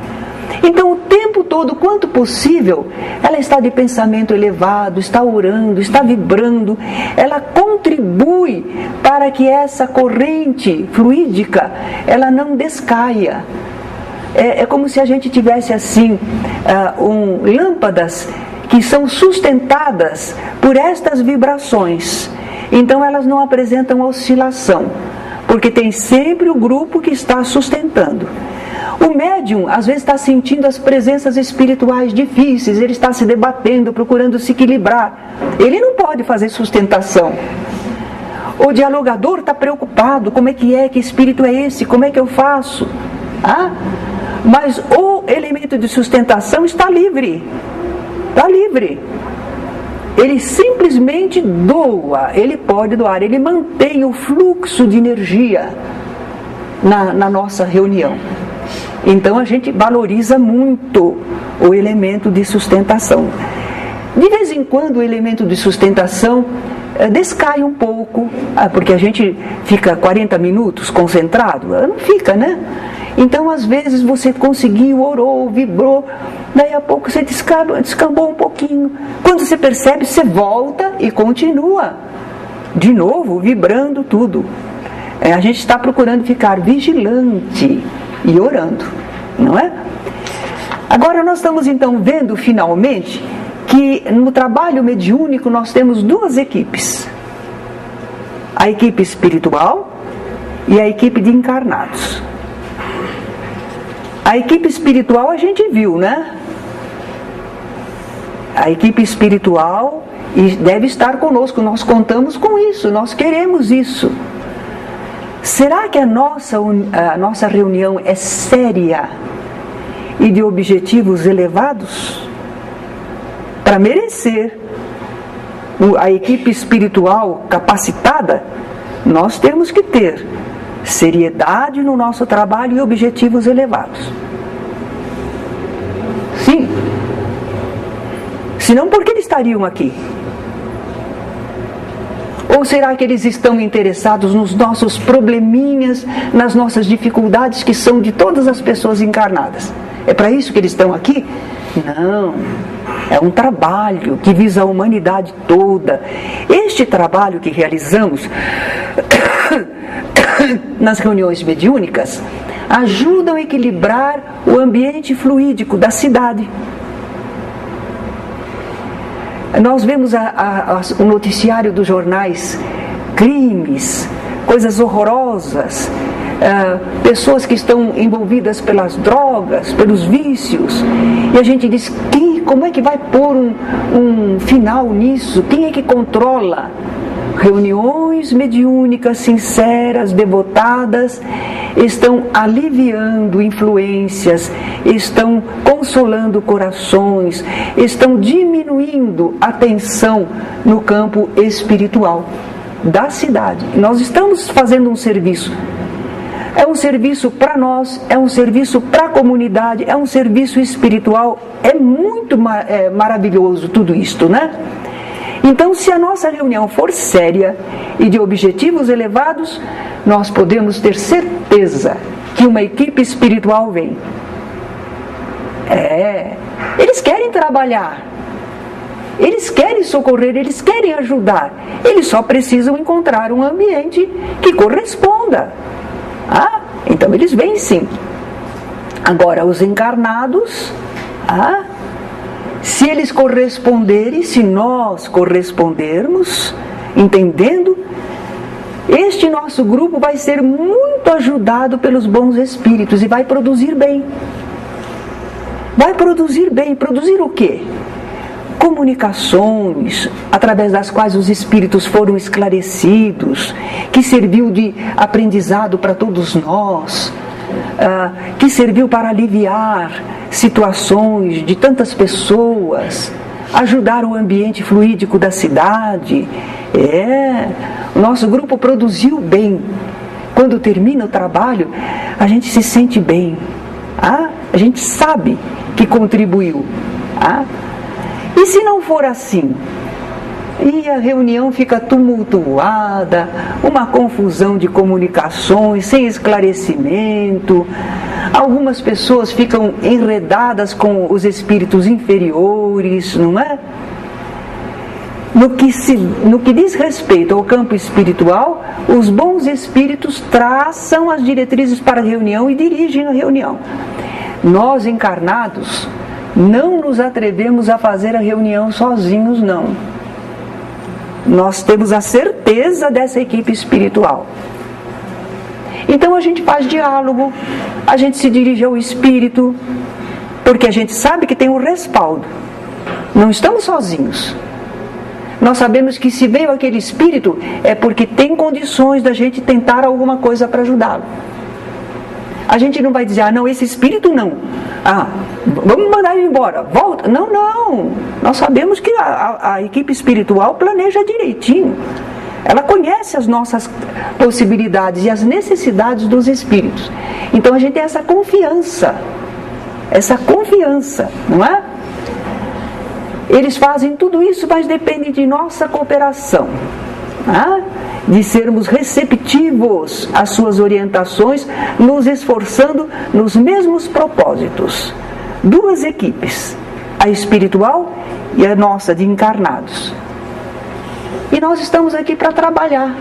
Então, o tempo todo, quanto possível, ela está de pensamento elevado, está orando, está vibrando, ela contribui para que essa corrente fluídica, ela não descaia. É como se a gente tivesse assim, lâmpadas que são sustentadas por estas vibrações. Então, elas não apresentam oscilação, porque tem sempre o grupo que está sustentando. O médium, às vezes, está sentindo as presenças espirituais difíceis, ele está se debatendo, procurando se equilibrar. Ele não pode fazer sustentação. O dialogador está preocupado, como é, que espírito é esse, como é que eu faço? Mas o elemento de sustentação está livre. Está livre. Ele simplesmente doa, ele pode doar, ele mantém o fluxo de energia na nossa reunião. Então a gente valoriza muito o elemento de sustentação. De vez em quando o elemento de sustentação descai um pouco, porque a gente fica 40 minutos concentrado, não fica, né? Então às vezes você conseguiu, orou, vibrou, daí a pouco você descambou um pouquinho. Quando você percebe, você volta e continua de novo, vibrando tudo. A gente está procurando ficar vigilante e orando, não é? Agora nós estamos então vendo finalmente que no trabalho mediúnico nós temos duas equipes. A equipe espiritual e a equipe de encarnados. A equipe espiritual a gente viu, né? A equipe espiritual deve estar conosco, nós contamos com isso, nós queremos isso. Será que a nossa reunião é séria e de objetivos elevados? Para merecer a equipe espiritual capacitada, nós temos que ter seriedade no nosso trabalho e objetivos elevados. Sim. Senão, por que eles estariam aqui? Ou será que eles estão interessados nos nossos probleminhas, nas nossas dificuldades que são de todas as pessoas encarnadas? É para isso que eles estão aqui? Não. É um trabalho que visa a humanidade toda. Este trabalho que realizamos nas reuniões mediúnicas ajuda a equilibrar o ambiente fluídico da cidade. Nós vemos o noticiário dos jornais, crimes, coisas horrorosas, pessoas que estão envolvidas pelas drogas, pelos vícios, e a gente diz, como é que vai pôr um final nisso? Quem é que controla? Reuniões mediúnicas, sinceras, devotadas, estão aliviando influências, estão consolando corações, estão diminuindo a tensão no campo espiritual da cidade. Nós estamos fazendo um serviço. É um serviço para nós, é um serviço para a comunidade, é um serviço espiritual. É muito maravilhoso tudo isto, né? Então, se a nossa reunião for séria e de objetivos elevados, nós podemos ter certeza que uma equipe espiritual vem. Eles querem trabalhar, eles querem socorrer, eles querem ajudar, eles só precisam encontrar um ambiente que corresponda. Então eles vêm sim. Agora, os encarnados, se eles corresponderem, se nós correspondermos, entendendo, este nosso grupo vai ser muito ajudado pelos bons espíritos e vai produzir bem. Vai produzir bem. Produzir o quê? Comunicações, através das quais os espíritos foram esclarecidos, que serviu de aprendizado para todos nós, que serviu para aliviar situações de tantas pessoas, ajudar o ambiente fluídico da cidade. O nosso grupo produziu bem. Quando termina o trabalho, a gente se sente bem. A gente sabe que contribuiu. E se não for assim? E a reunião fica tumultuada, uma confusão de comunicações, sem esclarecimento. Algumas pessoas ficam enredadas com os espíritos inferiores, não é? No que diz respeito ao campo espiritual, os bons espíritos traçam as diretrizes para a reunião e dirigem a reunião. Nós, encarnados, não nos atrevemos a fazer a reunião sozinhos, não. Nós temos a certeza dessa equipe espiritual. Então a gente faz diálogo, a gente se dirige ao espírito, porque a gente sabe que tem um respaldo. Não estamos sozinhos. Nós sabemos que se veio aquele espírito é porque tem condições da gente tentar alguma coisa para ajudá-lo. A gente não vai dizer, não, esse espírito não. Vamos mandar ele embora, volta. Não. Nós sabemos que a equipe espiritual planeja direitinho. Ela conhece as nossas possibilidades e as necessidades dos espíritos. Então a gente tem essa confiança, não é? Eles fazem tudo isso, mas depende de nossa cooperação, de sermos receptivos às suas orientações, nos esforçando nos mesmos propósitos. Duas equipes, a espiritual e a nossa de encarnados. E nós estamos aqui para trabalhar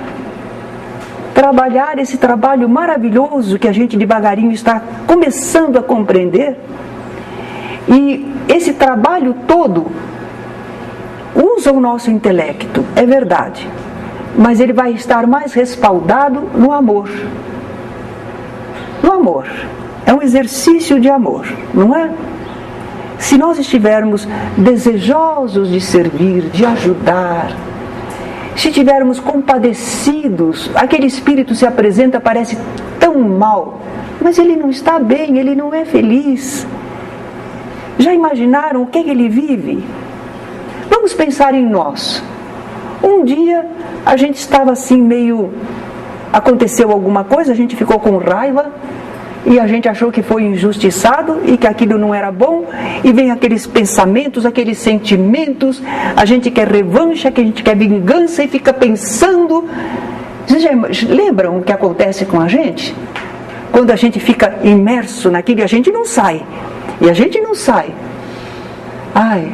esse trabalho maravilhoso que a gente devagarinho está começando a compreender. E esse trabalho todo usa o nosso intelecto, é verdade, mas ele vai estar mais respaldado no amor. No amor. É um exercício de amor, não é? Se nós estivermos desejosos de servir, de ajudar, se estivermos compadecidos, aquele espírito se apresenta, parece tão mal, mas ele não está bem, ele não é feliz. Já imaginaram o que ele vive? Vamos pensar em nós. Um dia a gente estava assim meio... Aconteceu alguma coisa, a gente ficou com raiva e a gente achou que foi injustiçado e que aquilo não era bom, e vem aqueles pensamentos, aqueles sentimentos, a gente quer revanche, que a gente quer vingança e fica pensando. Vocês já lembram o que acontece com a gente? Quando a gente fica imerso naquilo e a gente não sai.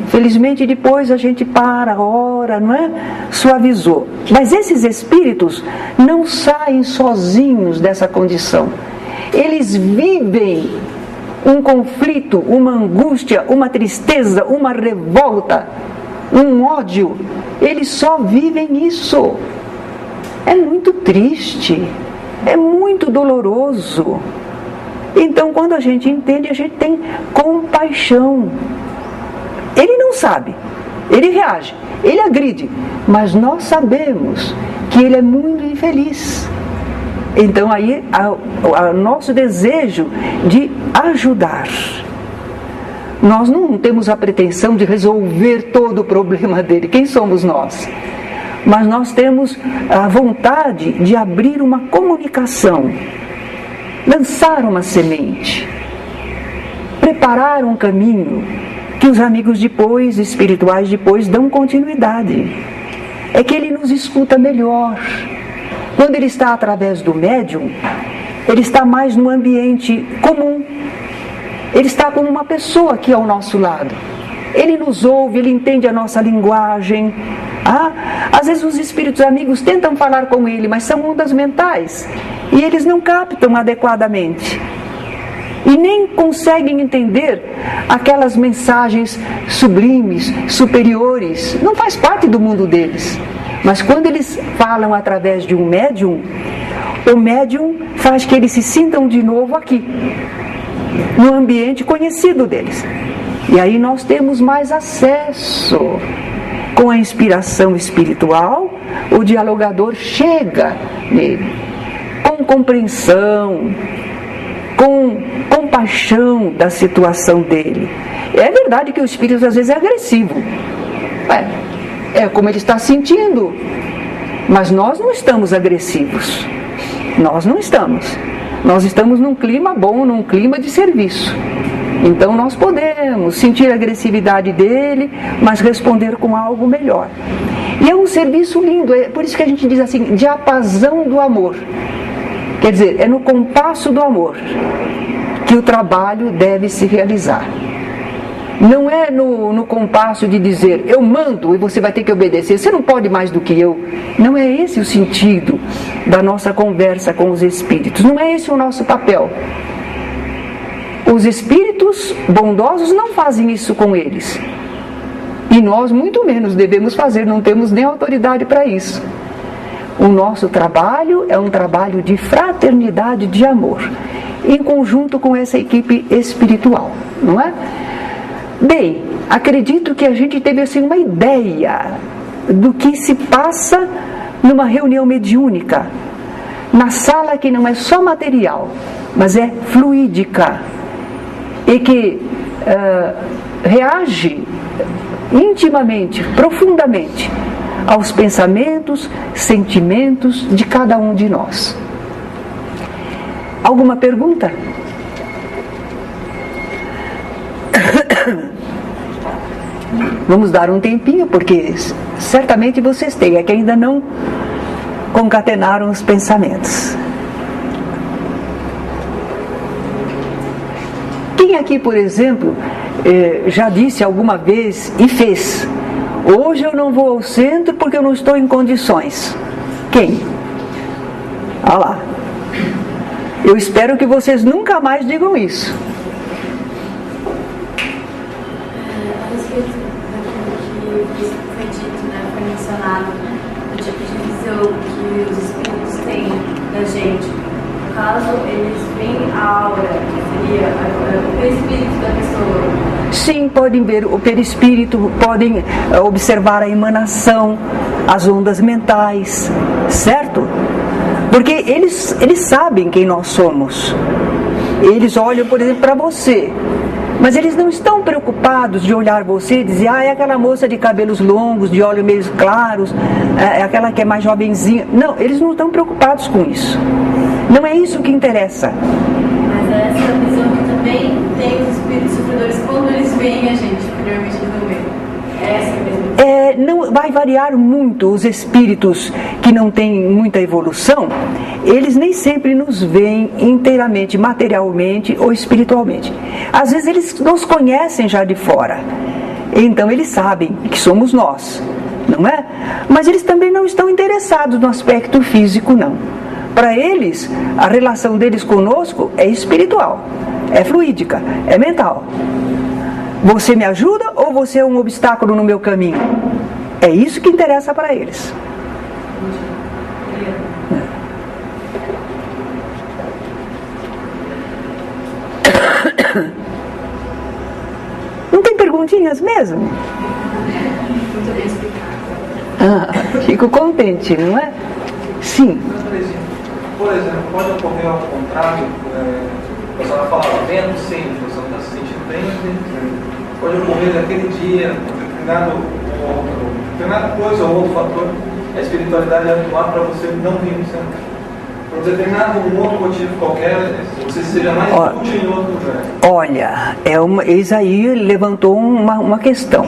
Felizmente depois a gente ora, não é? Suavizou. Mas esses espíritos não saem sozinhos dessa condição. Eles vivem um conflito, uma angústia, uma tristeza, uma revolta um ódio, eles só vivem isso. É muito triste, é muito doloroso. Então, quando a gente entende, a gente tem compaixão. Ele não sabe, ele reage, ele agride, mas nós sabemos que ele é muito infeliz. Então aí o nosso desejo de ajudar. Nós não temos a pretensão de resolver todo o problema dele. Quem somos nós? Mas nós temos a vontade de abrir uma comunicação, lançar uma semente, preparar um caminho que os amigos depois, espirituais depois, dão continuidade. É que ele nos escuta melhor. Quando ele está através do médium, ele está mais no ambiente comum. Ele está como uma pessoa aqui ao nosso lado. Ele nos ouve, ele entende a nossa linguagem. Às vezes os espíritos amigos tentam falar com ele, mas são ondas mentais. E eles não captam adequadamente. E nem conseguem entender aquelas mensagens sublimes, superiores. Não faz parte do mundo deles. Mas quando eles falam através de um médium, o médium faz que eles se sintam de novo aqui, no ambiente conhecido deles. E aí nós temos mais acesso. Com a inspiração espiritual, o dialogador chega nele, com compreensão, com compaixão da situação dele. É verdade que o espírito às vezes é agressivo. É como ele está sentindo. Mas nós não estamos agressivos. Nós não estamos. Nós estamos num clima bom, num clima de serviço. Então nós podemos sentir a agressividade dele, mas responder com algo melhor. E é um serviço lindo, é por isso que a gente diz assim, diapasão do amor. Quer dizer, é no compasso do amor que o trabalho deve se realizar. Não é no compasso de dizer, eu mando e você vai ter que obedecer, você não pode mais do que eu. Não é esse o sentido da nossa conversa com os espíritos, não é esse o nosso papel. Os espíritos bondosos não fazem isso com eles. E nós muito menos devemos fazer, não temos nem autoridade para isso. O nosso trabalho é um trabalho de fraternidade, de amor, em conjunto com essa equipe espiritual, não é? Bem, acredito que a gente teve assim uma ideia do que se passa numa reunião mediúnica, na sala que não é só material, mas é fluídica, e que reage intimamente, profundamente, aos pensamentos, sentimentos de cada um de nós. Alguma pergunta? Vamos dar um tempinho, porque certamente vocês têm, é que ainda não concatenaram os pensamentos. Quem aqui, por exemplo, já disse alguma vez e fez: hoje eu não vou ao centro porque eu não estou em condições? Quem? Olha lá. Eu espero que vocês nunca mais digam isso. A respeito daquilo que foi dito, né, foi mencionado, o tipo de visão que os espíritos têm da gente. No caso, eles veem a aura, que seria o perispírito da pessoa. Sim, podem ver o perispírito, podem observar a emanação, as ondas mentais, certo? Porque eles sabem quem nós somos. Eles olham, por exemplo, para você, mas eles não estão preocupados de olhar você e dizer: é aquela moça de cabelos longos, de olhos meio claros, é aquela que é mais jovenzinha. Não, eles não estão preocupados com isso. Não é isso que interessa. Mas é essa visão que também tem os espíritos sofredores quando eles veem a gente, primeiramente eles não veem. É essa mesmo. Não vai variar muito. Os espíritos que não têm muita evolução, eles nem sempre nos veem inteiramente, materialmente ou espiritualmente. Às vezes eles nos conhecem já de fora, então eles sabem que somos nós, não é? Mas eles também não estão interessados no aspecto físico, não. Para eles, a relação deles conosco é espiritual, é fluídica, é mental. Você me ajuda ou você é um obstáculo no meu caminho? É isso que interessa para eles. Não tem perguntinhas mesmo? Muito bem explicado. Fico contente, não é? Sim. Por exemplo, pode ocorrer ao contrário, a pessoa fala, vendo sim, a pessoa está se sentindo bem, pode ocorrer naquele dia, determinada coisa ou outro fator, a espiritualidade atuar para você não vir no centro. Por determinado outro motivo qualquer, você seja mais útil em outro lugar. Olha, Isaías levantou uma questão.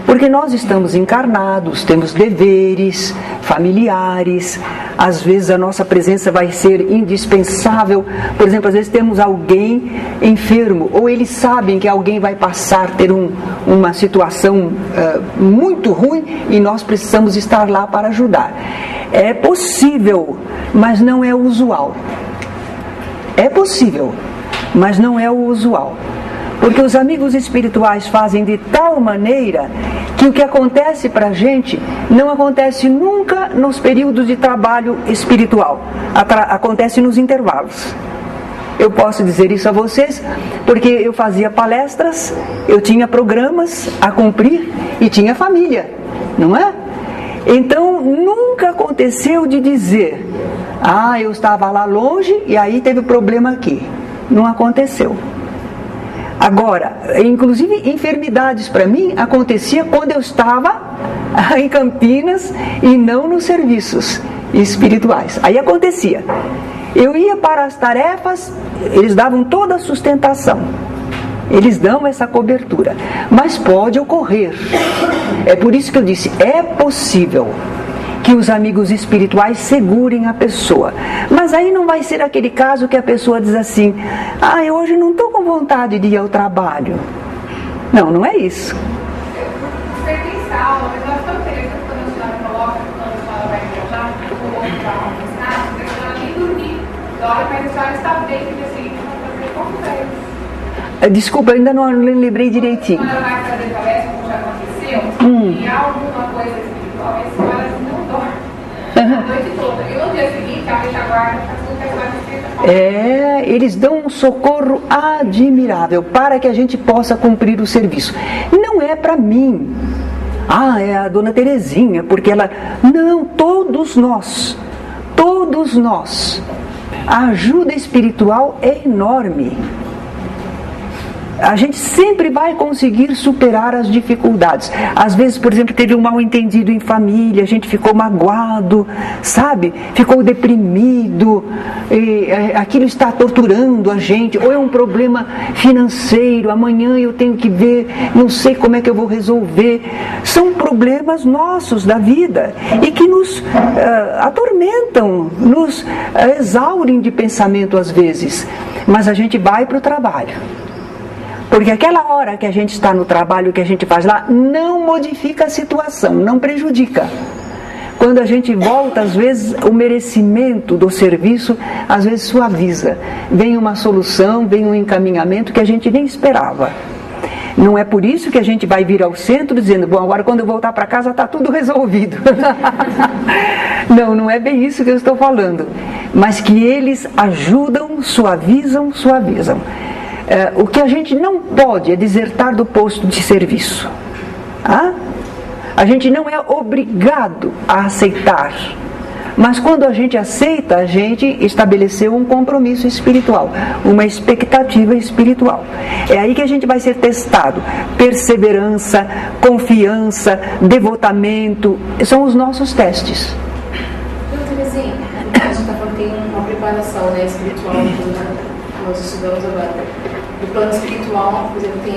Porque nós estamos encarnados, temos deveres familiares, às vezes a nossa presença vai ser indispensável. Por exemplo, às vezes temos alguém enfermo, ou eles sabem que alguém vai passar, ter uma situação muito ruim e nós precisamos estar lá para ajudar. É possível, mas não é o usual. É possível, mas não é o usual. Porque os amigos espirituais fazem de tal maneira que o que acontece para a gente não acontece nunca nos períodos de trabalho espiritual. Acontece nos intervalos. Eu posso dizer isso a vocês porque eu fazia palestras, eu tinha programas a cumprir e tinha família, não é? Então nunca aconteceu de dizer, eu estava lá longe e aí teve problema aqui. Não aconteceu. Agora, inclusive enfermidades para mim acontecia quando eu estava em Campinas e não nos serviços espirituais. Aí acontecia. Eu ia para as tarefas, eles davam toda a sustentação. Eles dão essa cobertura. Mas pode ocorrer. É por isso que eu disse, é possível que os amigos espirituais segurem a pessoa. Mas aí não vai ser aquele caso que a pessoa diz assim, eu hoje não estou com vontade de ir ao trabalho. Não, não é isso. Você tem salva, mas eu acho tão interessante quando a senhora coloca, quando a senhora vai viajar, ou para almoçar, a senhora nem dormir. Dorme, mas a senhora está bem, porque assim, fazer como é. Desculpa, eu ainda não lembrei direitinho. A senhora vai fazer palestra, como já aconteceu, e há alguma coisa espiritual, a senhora não dorme a noite toda. E no dia seguinte, a retaguarda está tudo que a senhora esqueça. Eles dão um socorro admirável para que a gente possa cumprir o serviço. Não é para mim. É a dona Terezinha, porque ela... Não, todos nós. A ajuda espiritual é enorme. A gente sempre vai conseguir superar as dificuldades. Às vezes, por exemplo, teve um mal-entendido em família, a gente ficou magoado, sabe? Ficou deprimido, aquilo está torturando a gente, ou é um problema financeiro, amanhã eu tenho que ver, não sei como é que eu vou resolver. São problemas nossos da vida e que nos atormentam, nos exaurem de pensamento às vezes. Mas a gente vai para o trabalho. Porque aquela hora que a gente está no trabalho, que a gente faz lá, não modifica a situação, não prejudica. Quando a gente volta, às vezes, o merecimento do serviço, às vezes suaviza. Vem uma solução, vem um encaminhamento que a gente nem esperava. Não é por isso que a gente vai vir ao centro dizendo, bom, agora quando eu voltar para casa está tudo resolvido. Não é bem isso que eu estou falando. Mas que eles ajudam, suavizam. O que a gente não pode é desertar do posto de serviço. A gente não é obrigado a aceitar. Mas quando a gente aceita, a gente estabeleceu um compromisso espiritual, uma expectativa espiritual. É aí que a gente vai ser testado. Perseverança, confiança, devotamento, são os nossos testes. Assim, a gente está falando que tem uma preparação espiritual que nós estudamos agora. No plano espiritual, por exemplo, tem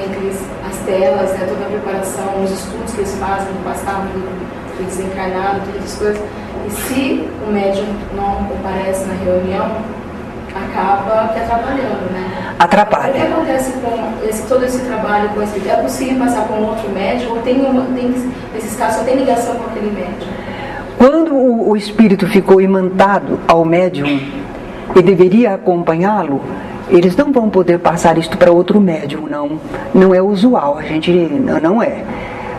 as telas, toda a preparação, os estudos que eles fazem no passado, do desencarnado, todas as coisas. E se o médium não comparece na reunião, acaba que atrapalhando, né? Atrapalha. O que acontece com todo esse trabalho com o espírito? É possível passar com outro médium ou nesses casos só tem ligação com aquele médium? Quando o espírito ficou imantado ao médium e deveria acompanhá-lo, Eles não vão poder passar isto para outro médium, não. Não é usual, a gente não é.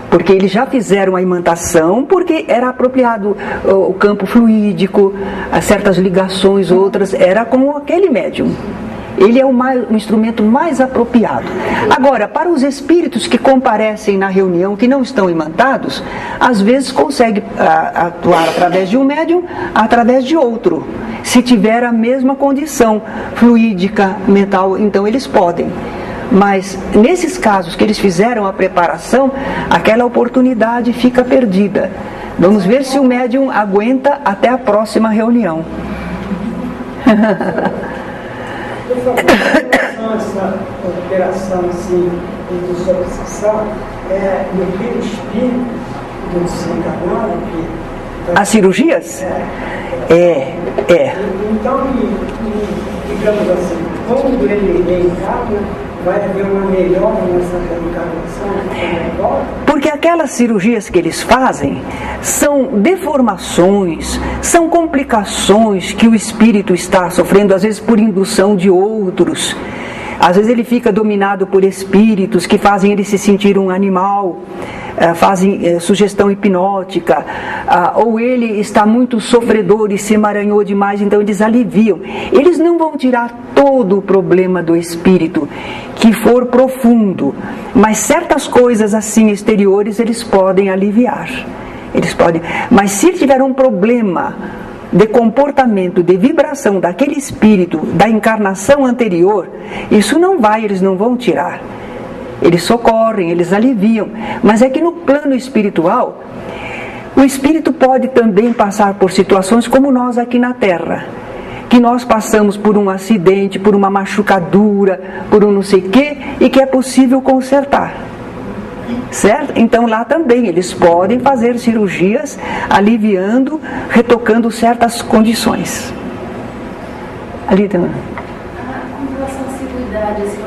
Porque eles já fizeram a imantação, porque era apropriado o campo fluídico, certas ligações, outras, era com aquele médium. Ele é o instrumento mais apropriado. Agora, para os espíritos que comparecem na reunião, que não estão imantados, às vezes consegue atuar através de um médium, através de outro. Se tiver a mesma condição fluídica, mental, então eles podem. Mas nesses casos que eles fizeram a preparação, aquela oportunidade fica perdida. Vamos ver se o médium aguenta até a próxima reunião. Por favor, em relação a essa operação assim, de desobsessão, no perispírito do desencarnado, que as cirurgias? Então, digamos assim, quando ele reencarna, vai haver uma melhora nessa reencarnação? Porque aquelas cirurgias que eles fazem são deformações, são complicações que o espírito está sofrendo, às vezes por indução de outros. Às vezes ele fica dominado por espíritos que fazem ele se sentir um animal, fazem sugestão hipnótica, ou ele está muito sofredor e se emaranhou demais, então eles aliviam. Eles não vão tirar todo o problema do espírito, que for profundo, mas certas coisas assim exteriores eles podem aliviar. Eles podem, mas se tiver um problema de comportamento, de vibração daquele espírito, da encarnação anterior, isso não vai, eles não vão tirar. Eles socorrem, eles aliviam. Mas é que no plano espiritual, o espírito pode também passar por situações como nós aqui na Terra. Que nós passamos por um acidente, por uma machucadura, por um não sei o quê, e que é possível consertar. Certo? Então lá também eles podem fazer cirurgias aliviando, retocando certas condições. Ali também. Com relação à seguridade, assim,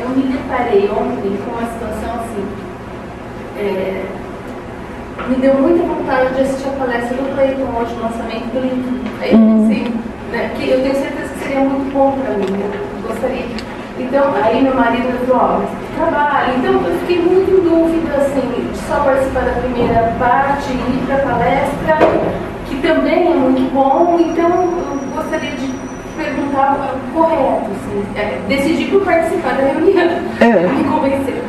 eu me deparei ontem com uma situação assim. Me deu muita vontade de assistir a palestra do Cleiton hoje, no lançamento do livro. Aí eu pensei, né, que eu tenho certeza que seria muito bom para mim, eu gostaria. Então, aí meu marido falou, trabalho. Então, eu fiquei muito em dúvida, assim, de só participar da primeira parte e ir para a palestra, que também é muito bom. Então, eu gostaria de perguntar correto, assim, decidir por participar da reunião. Me convenceu.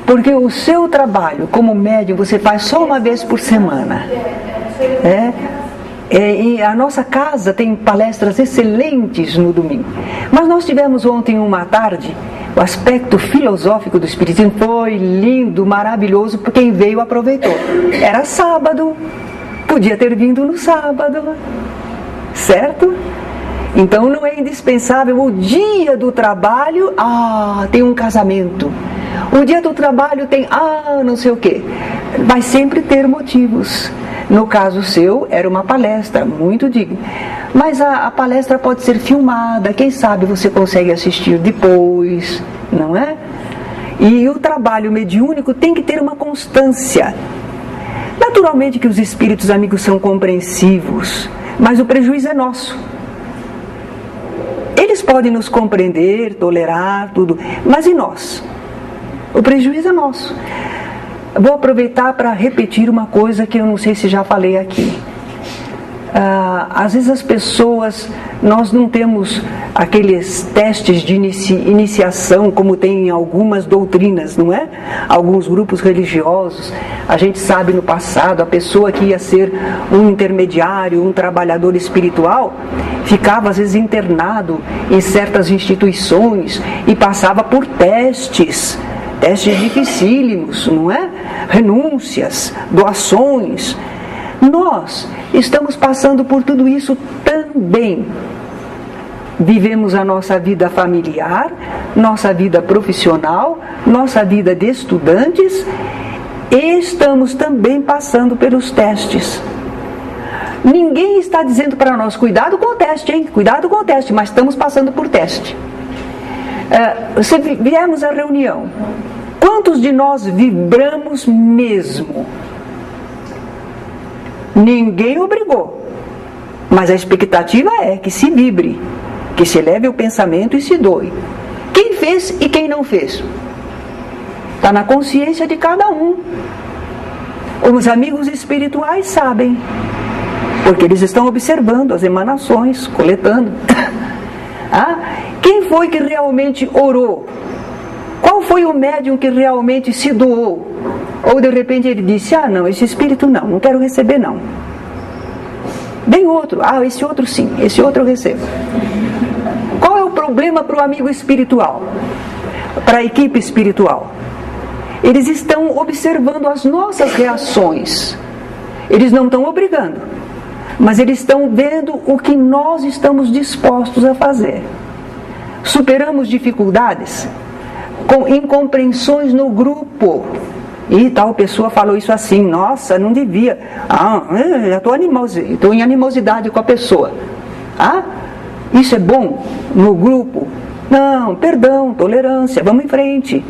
Porque o seu trabalho como médium você faz só uma vez por semana. E a nossa casa tem palestras excelentes no domingo. Mas nós tivemos ontem uma tarde, o aspecto filosófico do Espiritismo foi lindo, maravilhoso, porque quem veio aproveitou. Era sábado, podia ter vindo no sábado, certo? Então não é indispensável o dia do trabalho, tem um casamento. O dia do trabalho tem, não sei o quê. Vai sempre ter motivos. No caso seu, era uma palestra, muito digna. Mas a palestra pode ser filmada, quem sabe você consegue assistir depois, não é? E o trabalho mediúnico tem que ter uma constância. Naturalmente que os espíritos amigos são compreensivos, mas o prejuízo é nosso. Eles podem nos compreender, tolerar, tudo, mas e nós? O prejuízo é nosso. Vou aproveitar para repetir uma coisa que eu não sei se já falei aqui. Às vezes as pessoas, nós não temos aqueles testes de iniciação como tem em algumas doutrinas, não é? Alguns grupos religiosos. A gente sabe no passado, a pessoa que ia ser um intermediário, um trabalhador espiritual, ficava às vezes internado em certas instituições e passava por testes dificílimos, não é? Renúncias, doações. Nós estamos passando por tudo isso também. Vivemos a nossa vida familiar, nossa vida profissional, nossa vida de estudantes e estamos também passando pelos testes. Ninguém está dizendo para nós, cuidado com o teste, hein? Cuidado com o teste, mas estamos passando por teste. Se viemos à reunião, quantos de nós vibramos mesmo? Ninguém obrigou, mas a expectativa é que se vibre. que se eleve o pensamento e se doe. Quem fez e quem não fez? Está na consciência de cada um. Os amigos espirituais sabem, porque eles estão observando as emanações, coletando. Quem foi que realmente orou? Qual foi o médium que realmente se doou? Ou de repente ele disse, não, esse espírito não quero receber não. Vem outro, esse outro sim, esse outro eu recebo. Qual é o problema para o amigo espiritual? Para a equipe espiritual? Eles estão observando as nossas reações. Eles não estão obrigando, mas eles estão vendo o que nós estamos dispostos a fazer. Superamos dificuldades com incompreensões no grupo. E tal pessoa falou isso assim, nossa, não devia. Já estou em animosidade com a pessoa. Isso é bom no grupo? Não, perdão, tolerância, vamos em frente.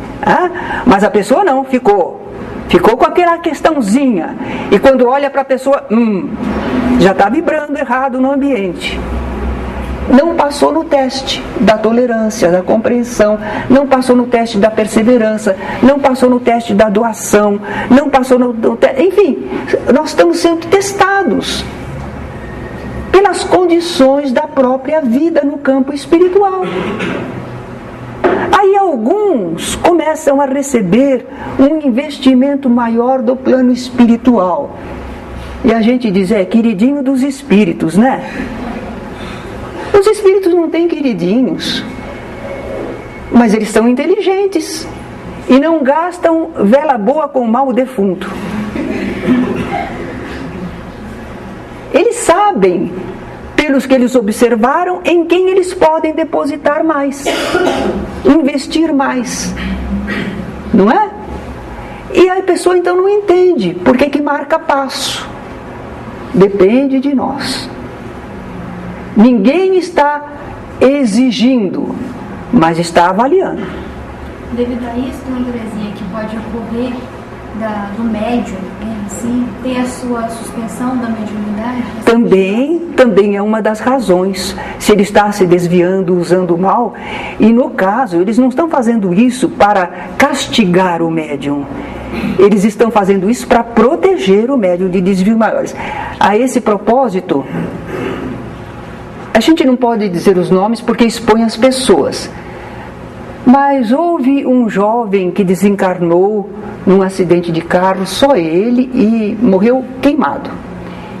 Mas a pessoa não, ficou com aquela questãozinha. E quando olha para a pessoa, já está vibrando errado no ambiente. Não passou no teste da tolerância, da compreensão, não passou no teste da perseverança, não passou no teste da doação, não passou no teste. Enfim, nós estamos sendo testados pelas condições da própria vida no campo espiritual. Aí alguns começam a receber um investimento maior do plano espiritual. E a gente diz, queridinho dos espíritos, né? Os espíritos não têm queridinhos, mas eles são inteligentes e não gastam vela boa com mal defunto. Eles sabem, pelos que eles observaram, em quem eles podem depositar mais, investir mais, não é? E a pessoa então não entende por que marca passo. Depende de nós. Ninguém está exigindo, mas está avaliando. Devido a isso, dona Terezinha, que pode ocorrer do médium, assim, ter a sua suspensão da mediunidade? Também é uma das razões. Se ele está se desviando, usando mal, e no caso, eles não estão fazendo isso para castigar o médium. Eles estão fazendo isso para proteger o médium de desvios maiores. A esse propósito, a gente não pode dizer os nomes porque expõe as pessoas. Mas houve um jovem que desencarnou num acidente de carro, só ele, e morreu queimado.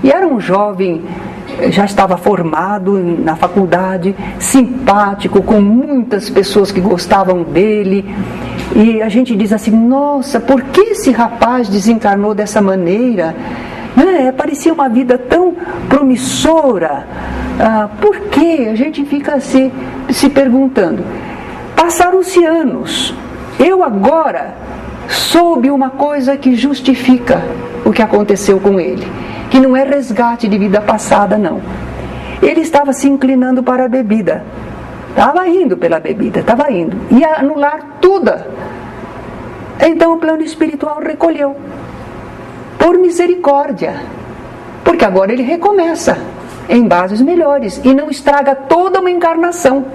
E era um jovem, já estava formado na faculdade, simpático, com muitas pessoas que gostavam dele. E a gente diz assim, nossa, por que esse rapaz desencarnou dessa maneira? Parecia uma vida tão promissora. Por que? A gente fica se perguntando. Passaram-se anos. Eu agora soube uma coisa que justifica o que aconteceu com ele, que não é resgate de vida passada, não. Ele estava se inclinando para a bebida. Estava indo pela bebida, ia anular tudo. Então o plano espiritual recolheu, por misericórdia, porque agora ele recomeça em bases melhores e não estraga toda uma encarnação.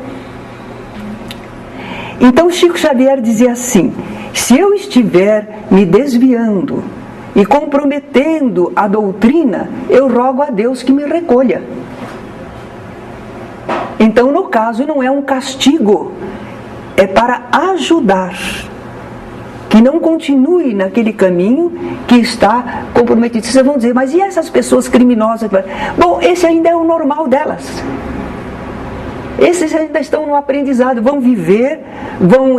Então Chico Xavier dizia assim, se eu estiver me desviando e comprometendo a doutrina, eu rogo a Deus que me recolha. Então, no caso, não é um castigo, é para ajudar, que não continue naquele caminho que está comprometido. Vocês vão dizer, mas e essas pessoas criminosas? Bom, esse ainda é o normal delas. Esses ainda estão no aprendizado, vão viver, vão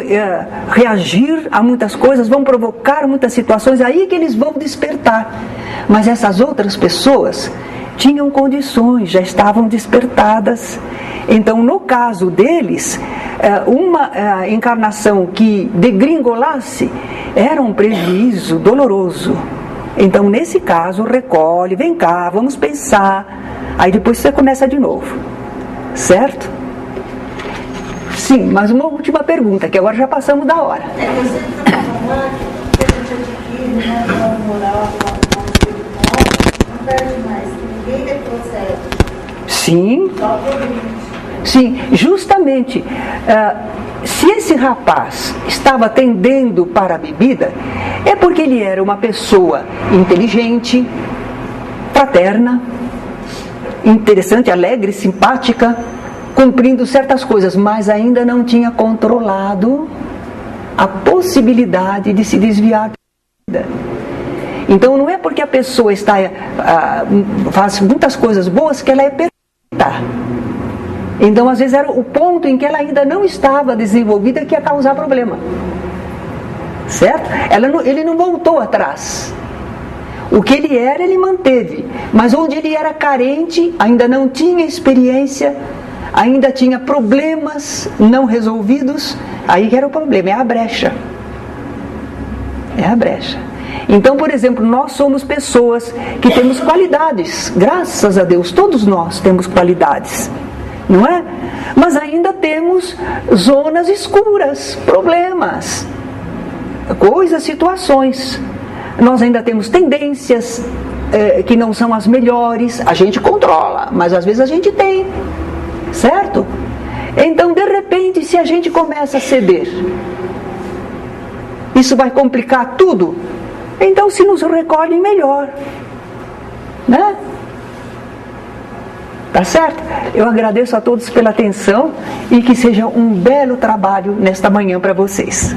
reagir a muitas coisas, vão provocar muitas situações, aí que eles vão despertar. Mas essas outras pessoas tinham condições, já estavam despertadas. Então, no caso deles, uma encarnação que degringolasse era um prejuízo doloroso. Então, nesse caso, recolhe, vem cá, vamos pensar. Aí depois você começa de novo. Certo? Sim, mas uma última pergunta, que agora já passamos da hora. Você está falando que a gente adquire, uma moral, uma espiritual, não perde mais, ninguém retrocede. Sim. Só progride. Sim, justamente, se esse rapaz estava tendendo para a bebida, é porque ele era uma pessoa inteligente, fraterna, interessante, alegre, simpática, cumprindo certas coisas, mas ainda não tinha controlado a possibilidade de se desviar da vida. Então não é porque a pessoa faz muitas coisas boas que ela é perfeita. Então às vezes era o ponto em que ela ainda não estava desenvolvida que ia causar problema. Certo? Ele não voltou atrás. O que ele era, ele manteve. Mas onde ele era carente, ainda não tinha experiência, ainda tinha problemas não resolvidos, aí que era o problema, é a brecha. É a brecha. Então, por exemplo, nós somos pessoas que temos qualidades, graças a Deus, todos nós temos qualidades, não é? Mas ainda temos zonas escuras, problemas, coisas, situações. Nós ainda temos tendências que não são as melhores, a gente controla, mas às vezes a gente tem, certo? Então, de repente, se a gente começa a ceder, isso vai complicar tudo. Então se nos recolhem melhor, né? Tá certo? Eu agradeço a todos pela atenção e que seja um belo trabalho nesta manhã para vocês.